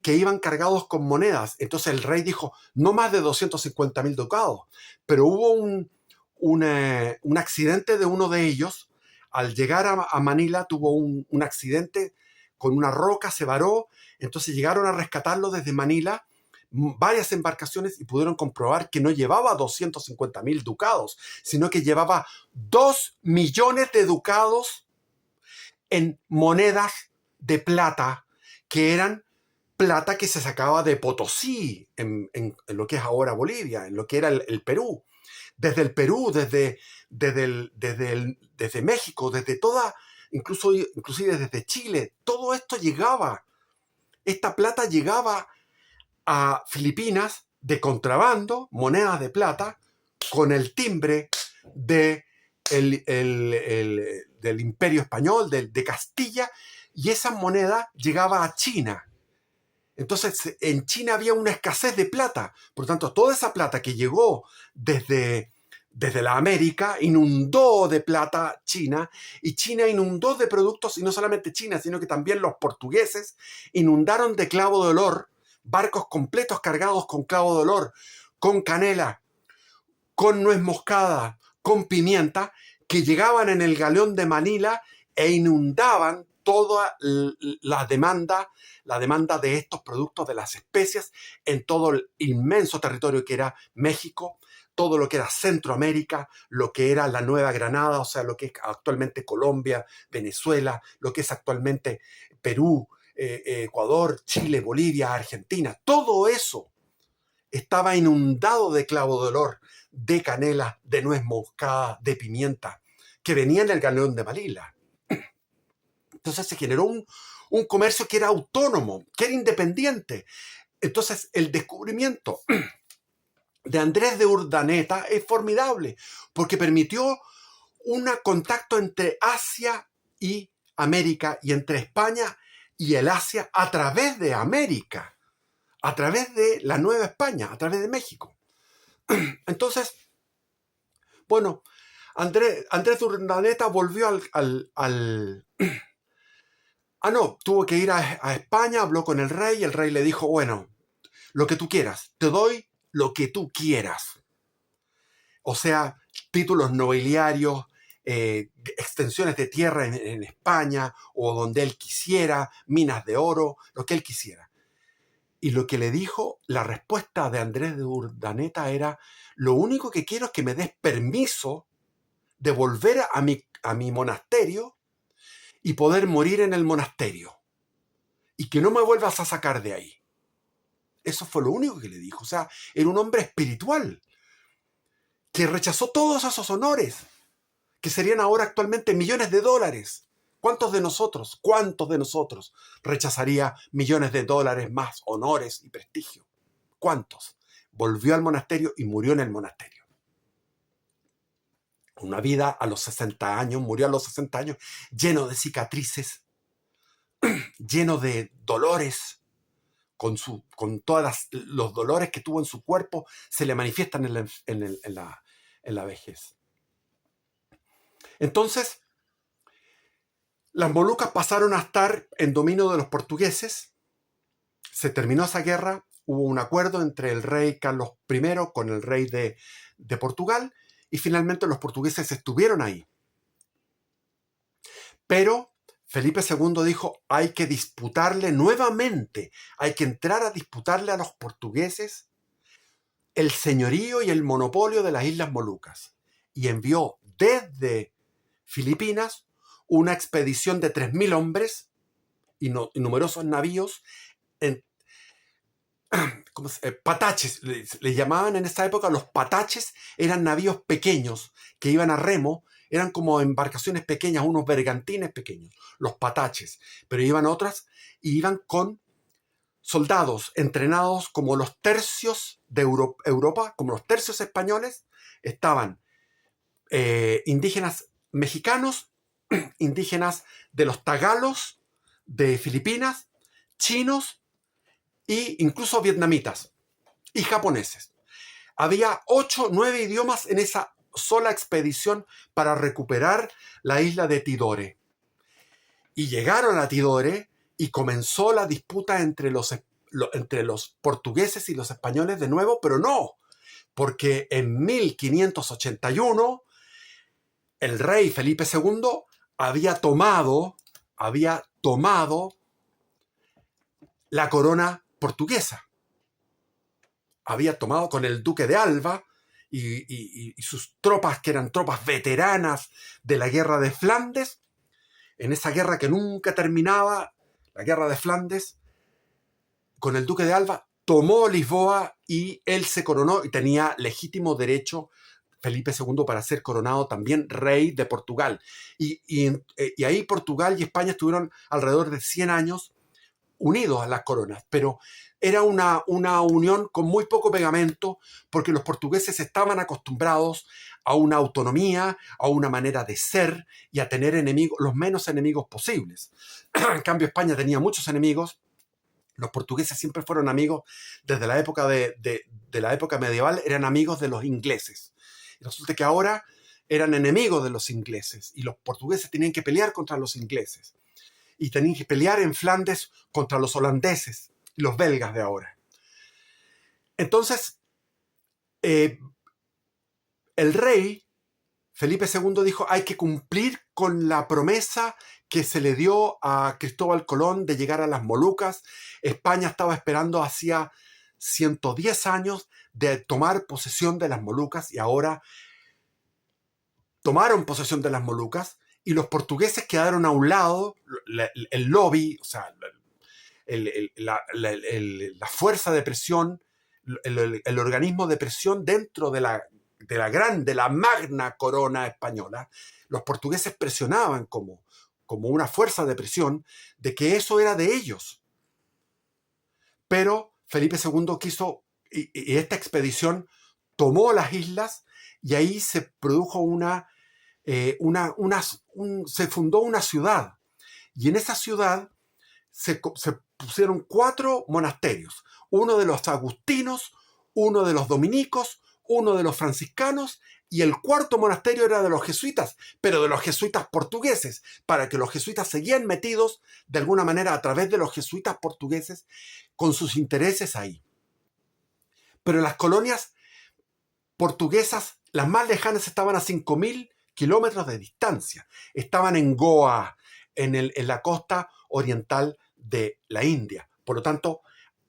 que iban cargados con monedas. Entonces el rey dijo, no más de 250.000 ducados. Pero hubo un accidente de uno de ellos. Al llegar a Manila tuvo un accidente con una roca, se varó. Entonces llegaron a rescatarlo desde Manila varias embarcaciones y pudieron comprobar que no llevaba 250.000 ducados, sino que llevaba 2 millones de ducados en monedas de plata, que eran plata que se sacaba de Potosí, en lo que es ahora Bolivia, en lo que era el Perú. Desde el Perú, desde México, desde inclusive desde Chile, todo esto llegaba. Esta plata llegaba a Filipinas de contrabando, monedas de plata, con el timbre del Imperio Español, de Castilla, y esa moneda llegaba a China. Entonces, en China había una escasez de plata. Por lo tanto, toda esa plata que llegó desde la América inundó de plata China, y China inundó de productos, y no solamente China, sino que también los portugueses inundaron de clavo de olor, barcos completos cargados con clavo de olor, con canela, con nuez moscada, con pimienta, que llegaban en el galeón de Manila e inundaban toda la demanda de estos productos, de las especias, en todo el inmenso territorio que era México, todo lo que era Centroamérica, lo que era la Nueva Granada, o sea, lo que es actualmente Colombia, Venezuela, lo que es actualmente Perú, Ecuador, Chile, Bolivia, Argentina. Todo eso estaba inundado de clavo de olor, de canela, de nuez moscada, de pimienta, que venía en el galeón de Manila. Entonces se generó un comercio que era autónomo, que era independiente. Entonces el descubrimiento de Andrés de Urdaneta es formidable, porque permitió un contacto entre Asia y América, y entre España y el Asia a través de América, a través de la Nueva España, a través de México. Entonces, bueno, Andrés de Urdaneta volvió tuvo que ir a España, habló con el rey le dijo, bueno, lo que tú quieras, te doy lo que tú quieras. O sea, títulos nobiliarios, extensiones de tierra en España, o donde él quisiera, minas de oro, lo que él quisiera. Y lo que le dijo, la respuesta de Andrés de Urdaneta era, lo único que quiero es que me des permiso de volver a mi monasterio y poder morir en el monasterio. Y que no me vuelvas a sacar de ahí. Eso fue lo único que le dijo. O sea, era un hombre espiritual que rechazó todos esos honores, que serían ahora actualmente millones de dólares. ¿Cuántos de nosotros rechazaría millones de dólares más honores y prestigio? ¿Cuántos? Volvió al monasterio y murió en el monasterio. Una vida a los 60 años, murió a los 60 años, lleno de cicatrices, lleno de dolores, con todos los dolores que tuvo en su cuerpo, se le manifiestan en la vejez. Entonces, las Molucas pasaron a estar en dominio de los portugueses. Se terminó esa guerra, hubo un acuerdo entre el rey Carlos I con el rey de Portugal, y finalmente los portugueses estuvieron ahí. Pero Felipe II dijo, hay que disputarle nuevamente, hay que entrar a disputarle a los portugueses el señorío y el monopolio de las Islas Molucas. Y envió desde Filipinas una expedición de 3.000 hombres y numerosos navíos, pataches, le llamaban en esa época. Los pataches eran navíos pequeños que iban a remo, eran como embarcaciones pequeñas, unos bergantines pequeños, los pataches, pero iban otras y iban con soldados entrenados como los tercios de Europa, como los tercios españoles. Estaban indígenas mexicanos, indígenas de los tagalos de Filipinas, chinos e incluso vietnamitas y japoneses. Había 8 o 9 idiomas en esa sola expedición para recuperar la isla de Tidore. Y llegaron a Tidore y comenzó la disputa entre los portugueses y los españoles de nuevo, pero no, porque en 1581 el rey Felipe II había tomado la corona portuguesa. Había tomado con el duque de Alba y sus tropas, que eran tropas veteranas de la guerra de Flandes, en esa guerra que nunca terminaba, la guerra de Flandes, con el duque de Alba, tomó Lisboa y él se coronó y tenía legítimo derecho Felipe II para ser coronado también rey de Portugal. Y ahí Portugal y España estuvieron alrededor de 100 años unidos a las coronas, pero era una unión con muy poco pegamento, porque los portugueses estaban acostumbrados a una autonomía, a una manera de ser y a tener enemigos, los menos enemigos posibles. En cambio, España tenía muchos enemigos. Los portugueses siempre fueron amigos, desde la época de la época medieval, eran amigos de los ingleses. Y resulta que ahora eran enemigos de los ingleses y los portugueses tenían que pelear contra los ingleses. Y tenían que pelear en Flandes contra los holandeses y los belgas de ahora. Entonces, el rey Felipe II dijo, hay que cumplir con la promesa que se le dio a Cristóbal Colón de llegar a las Molucas. España estaba esperando hacía 110 años de tomar posesión de las Molucas, y ahora tomaron posesión de las Molucas, y los portugueses quedaron a un lado. El lobby, o sea, la fuerza de presión, el organismo de presión dentro de la magna corona española, los portugueses presionaban como una fuerza de presión de que eso era de ellos. Pero Felipe II quiso, y esta expedición tomó las islas, y ahí se produjo se fundó una ciudad, y en esa ciudad se pusieron 4 monasterios, uno de los agustinos, uno de los dominicos, uno de los franciscanos, y el 4º monasterio era de los jesuitas, pero de los jesuitas portugueses, para que los jesuitas seguían metidos de alguna manera a través de los jesuitas portugueses con sus intereses ahí. Pero las colonias portuguesas, las más lejanas, estaban a 5.000 kilómetros de distancia. Estaban en Goa, en la costa oriental de la India. Por lo tanto,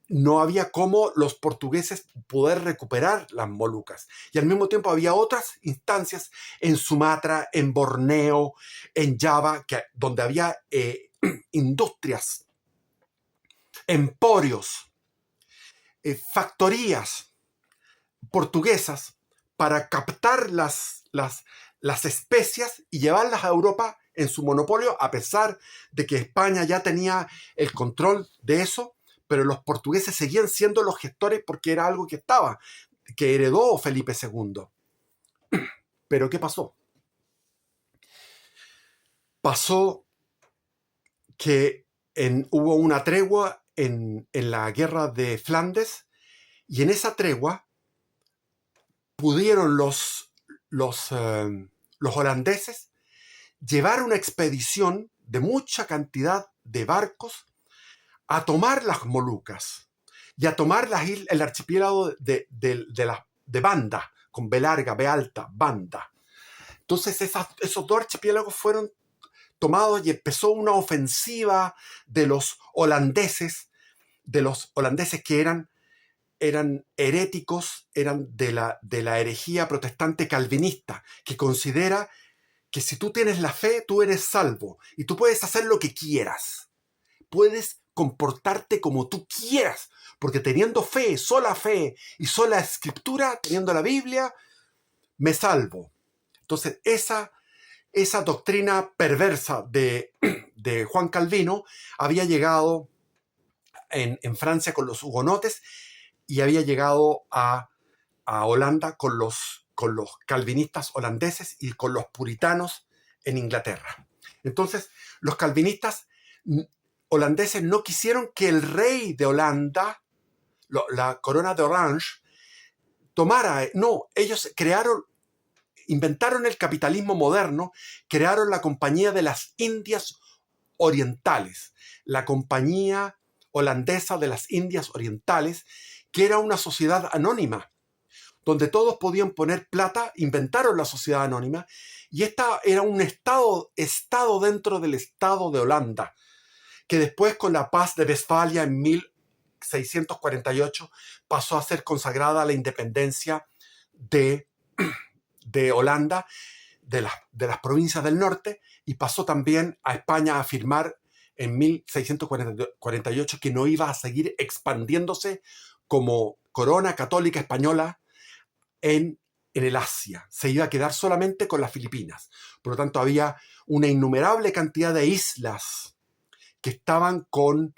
no había cómo los portugueses poder recuperar las Molucas. Y al mismo tiempo había otras instancias en Sumatra, en Borneo, en Java, donde había industrias, emporios, factorías portuguesas para captar las especias y llevarlas a Europa en su monopolio, a pesar de que España ya tenía el control de eso. pero los portugueses seguían siendo los gestores porque era algo que heredó Felipe II. Pero ¿qué pasó? Pasó que hubo una tregua en la guerra de Flandes, y en esa tregua pudieron los holandeses llevar una expedición de mucha cantidad de barcos a tomar las Molucas y a tomar el archipiélago de Banda, con B larga, B alta, Banda. Entonces esos dos archipiélagos fueron tomados y empezó una ofensiva de los holandeses que eran heréticos, eran de la herejía protestante calvinista, que considera que si tú tienes la fe, tú eres salvo y tú puedes hacer lo que quieras. Puedes comportarte como tú quieras, porque teniendo fe y sola escritura, teniendo la Biblia, me salvo. Entonces, esa doctrina perversa de Juan Calvino había llegado en Francia con los hugonotes y había llegado a Holanda con los calvinistas holandeses y con los puritanos en Inglaterra. Entonces, los calvinistas holandeses no quisieron que el rey de Holanda, la corona de Orange, tomara. No, ellos inventaron el capitalismo moderno, crearon la Compañía de las Indias Orientales, la Compañía Holandesa de las Indias Orientales, que era una sociedad anónima, donde todos podían poner plata. Inventaron la sociedad anónima, y esta era un estado dentro del Estado de Holanda, que después, con la paz de Westfalia en 1648, pasó a ser consagrada a la independencia de Holanda, de las provincias del norte, y pasó también a España a firmar en 1648 que no iba a seguir expandiéndose como corona católica española en el Asia. Se iba a quedar solamente con las Filipinas. Por lo tanto, había una innumerable cantidad de islas que estaban con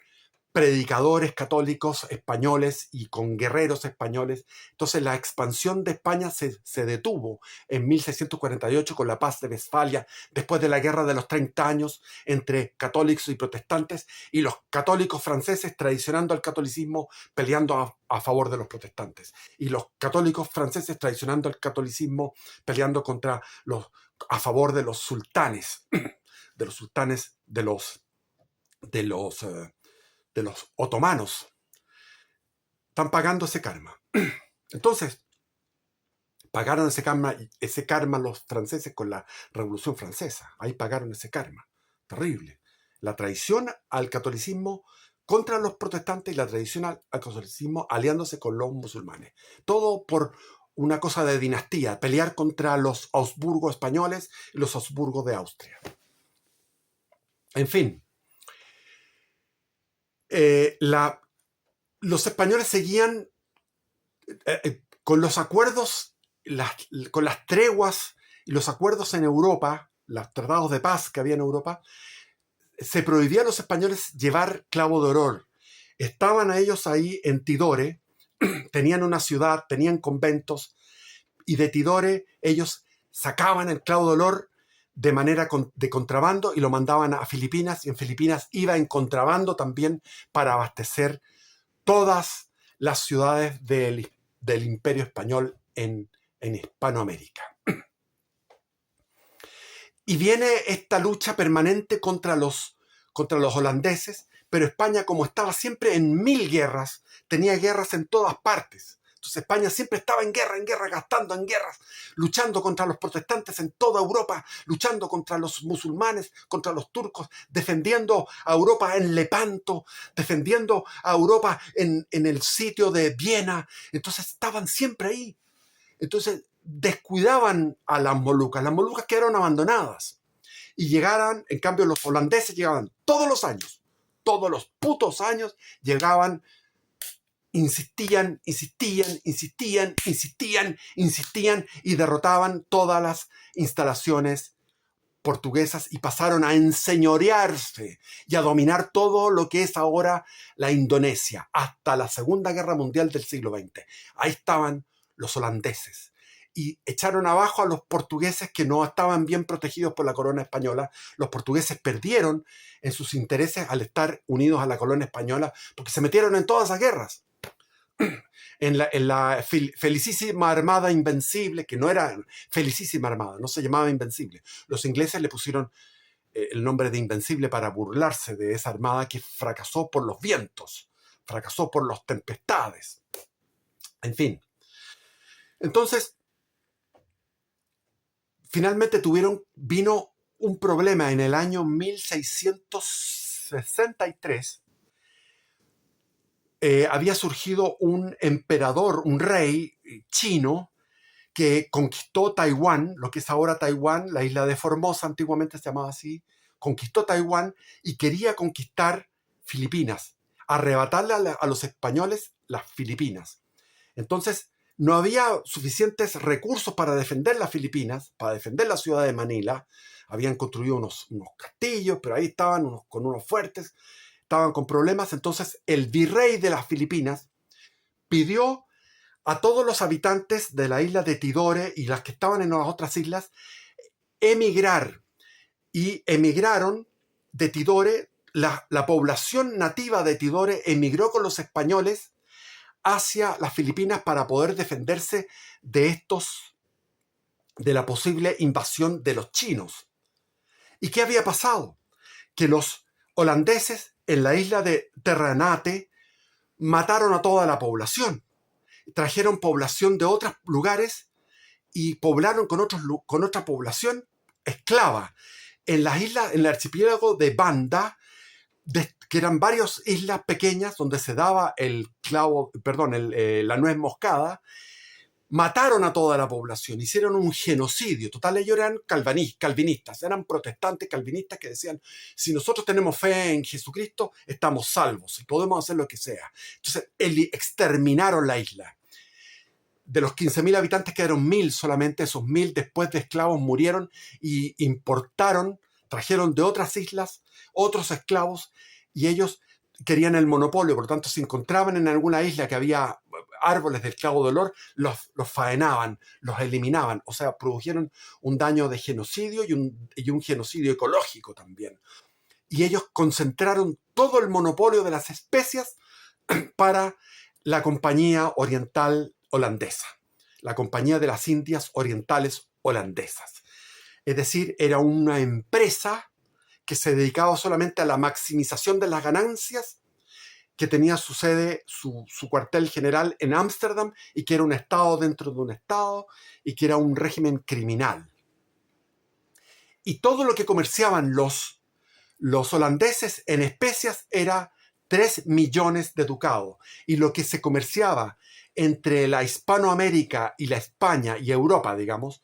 predicadores católicos españoles y con guerreros españoles. Entonces la expansión de España se detuvo en 1648 con la paz de Westfalia, después de la guerra de los 30 años entre católicos y protestantes, y los católicos franceses traicionando al catolicismo, peleando a favor de los protestantes, y los católicos franceses traicionando al catolicismo, peleando a favor de los sultanes, de los otomanos. Están pagando ese karma. Entonces, pagaron ese karma los franceses con la Revolución Francesa. Ahí pagaron ese karma. Terrible. La traición al catolicismo contra los protestantes y la traición al catolicismo aliándose con los musulmanes. Todo por una cosa de dinastía, pelear contra los Habsburgo españoles y los Habsburgo de Austria. En fin, los españoles seguían con los acuerdos, con las treguas y los acuerdos en Europa, los tratados de paz que había en Europa. Se prohibía a los españoles llevar clavo de olor. Estaban a ellos ahí en Tidore, tenían una ciudad, tenían conventos, y de Tidore ellos sacaban el clavo de olor de manera de contrabando y lo mandaban a Filipinas, y en Filipinas iba en contrabando también para abastecer todas las ciudades del Imperio Español en Hispanoamérica. Y viene esta lucha permanente contra los holandeses, pero España, como estaba siempre en 1000 guerras, tenía guerras en todas partes. Entonces España siempre estaba en guerra, gastando en guerras, luchando contra los protestantes en toda Europa, luchando contra los musulmanes, contra los turcos, defendiendo a Europa en Lepanto, defendiendo a Europa en el sitio de Viena. Entonces estaban siempre ahí. Entonces descuidaban a las Molucas quedaron abandonadas. Y llegaran, en cambio los holandeses llegaban todos los putos años, llegaban, insistían y derrotaban todas las instalaciones portuguesas y pasaron a enseñorearse y a dominar todo lo que es ahora la Indonesia, hasta la Segunda Guerra Mundial del siglo XX. Ahí estaban los holandeses y echaron abajo a los portugueses que no estaban bien protegidos por la corona española. Los portugueses perdieron en sus intereses al estar unidos a la corona española porque se metieron en todas esas guerras. En la felicísima Armada Invencible, que no era felicísima Armada, no se llamaba Invencible. Los ingleses le pusieron el nombre de Invencible para burlarse de esa armada que fracasó por los vientos, fracasó por las tempestades. En fin. Entonces, finalmente vino un problema en el año 1663. Había surgido un emperador, un rey chino, que conquistó Taiwán, lo que es ahora Taiwán, la isla de Formosa, antiguamente se llamaba así, conquistó Taiwán y quería conquistar Filipinas, arrebatarle a los españoles las Filipinas. Entonces, no había suficientes recursos para defender las Filipinas, para defender la ciudad de Manila. Habían construido unos castillos, pero ahí estaban con unos fuertes, estaban con problemas. Entonces, el virrey de las Filipinas pidió a todos los habitantes de la isla de Tidore y las que estaban en las otras islas emigrar. Y emigraron de Tidore, la población nativa de Tidore emigró con los españoles hacia las Filipinas para poder defenderse de la posible invasión de los chinos. ¿Y qué había pasado? Que los holandeses en la isla de Terranate mataron a toda la población. Trajeron población de otros lugares y poblaron con otra población esclava. En las islas, en el archipiélago de Banda, que eran varias islas pequeñas donde se daba la nuez moscada, mataron a toda la población, hicieron un genocidio. Total, ellos eran calvinistas, eran protestantes calvinistas que decían, si nosotros tenemos fe en Jesucristo, estamos salvos y podemos hacer lo que sea. Entonces, exterminaron la isla. De los 15.000 habitantes quedaron 1.000 solamente. Esos 1.000 después de esclavos murieron y trajeron de otras islas otros esclavos y ellos querían el monopolio. Por lo tanto, si encontraban en alguna isla que había árboles del clavo de olor, los faenaban, los eliminaban. O sea, produjeron un daño de genocidio y un genocidio ecológico también. Y ellos concentraron todo el monopolio de las especias para la Compañía Oriental Holandesa, la Compañía de las Indias Orientales Holandesas. Es decir, era una empresa que se dedicaba solamente a la maximización de las ganancias, que tenía su sede, su cuartel general en Ámsterdam, y que era un estado dentro de un estado, y que era un régimen criminal. Y todo lo que comerciaban los holandeses en especias era 3 millones de ducados. Y lo que se comerciaba entre la Hispanoamérica y la España y Europa, digamos,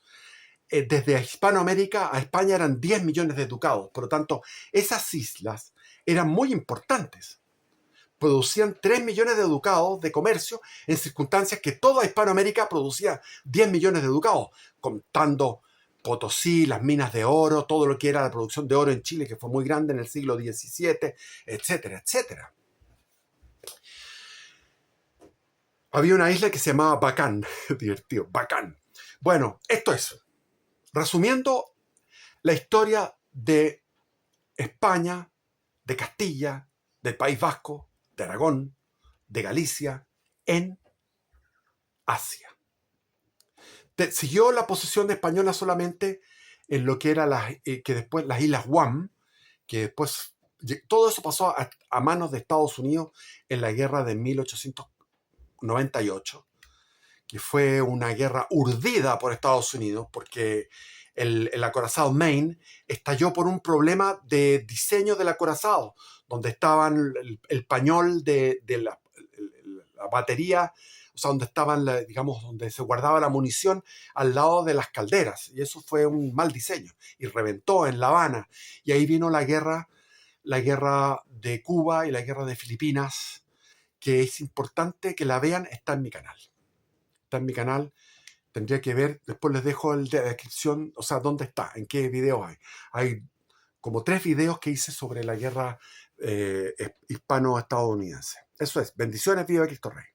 desde Hispanoamérica a España eran 10 millones de ducados. Por lo tanto, esas islas eran muy importantes. Producían 3 millones de ducados de comercio en circunstancias que toda Hispanoamérica producía 10 millones de ducados, contando Potosí, las minas de oro, todo lo que era la producción de oro en Chile, que fue muy grande en el siglo XVII, etcétera, etcétera. Había una isla que se llamaba Bacán, divertido, Bacán. Bueno, esto es, resumiendo, la historia de España, de Castilla, del País Vasco, de Aragón, de Galicia, en Asia. Siguió la posesión española solamente en lo que era que después las Islas Guam, que después todo eso pasó a manos de Estados Unidos en la guerra de 1898, que fue una guerra urdida por Estados Unidos, porque el acorazado Maine estalló por un problema de diseño del acorazado, donde estaban el pañol de la batería, o sea, donde estaban, donde se guardaba la munición al lado de las calderas, y eso fue un mal diseño, y reventó en La Habana, y ahí vino la guerra de Cuba y la guerra de Filipinas, que es importante que la vean. Está en mi canal, Tendría que ver, después les dejo el de la descripción, o sea, dónde está, en qué video hay. Hay como 3 videos que hice sobre la guerra hispano-estadounidense. Eso es. Bendiciones, viva Cristo Rey.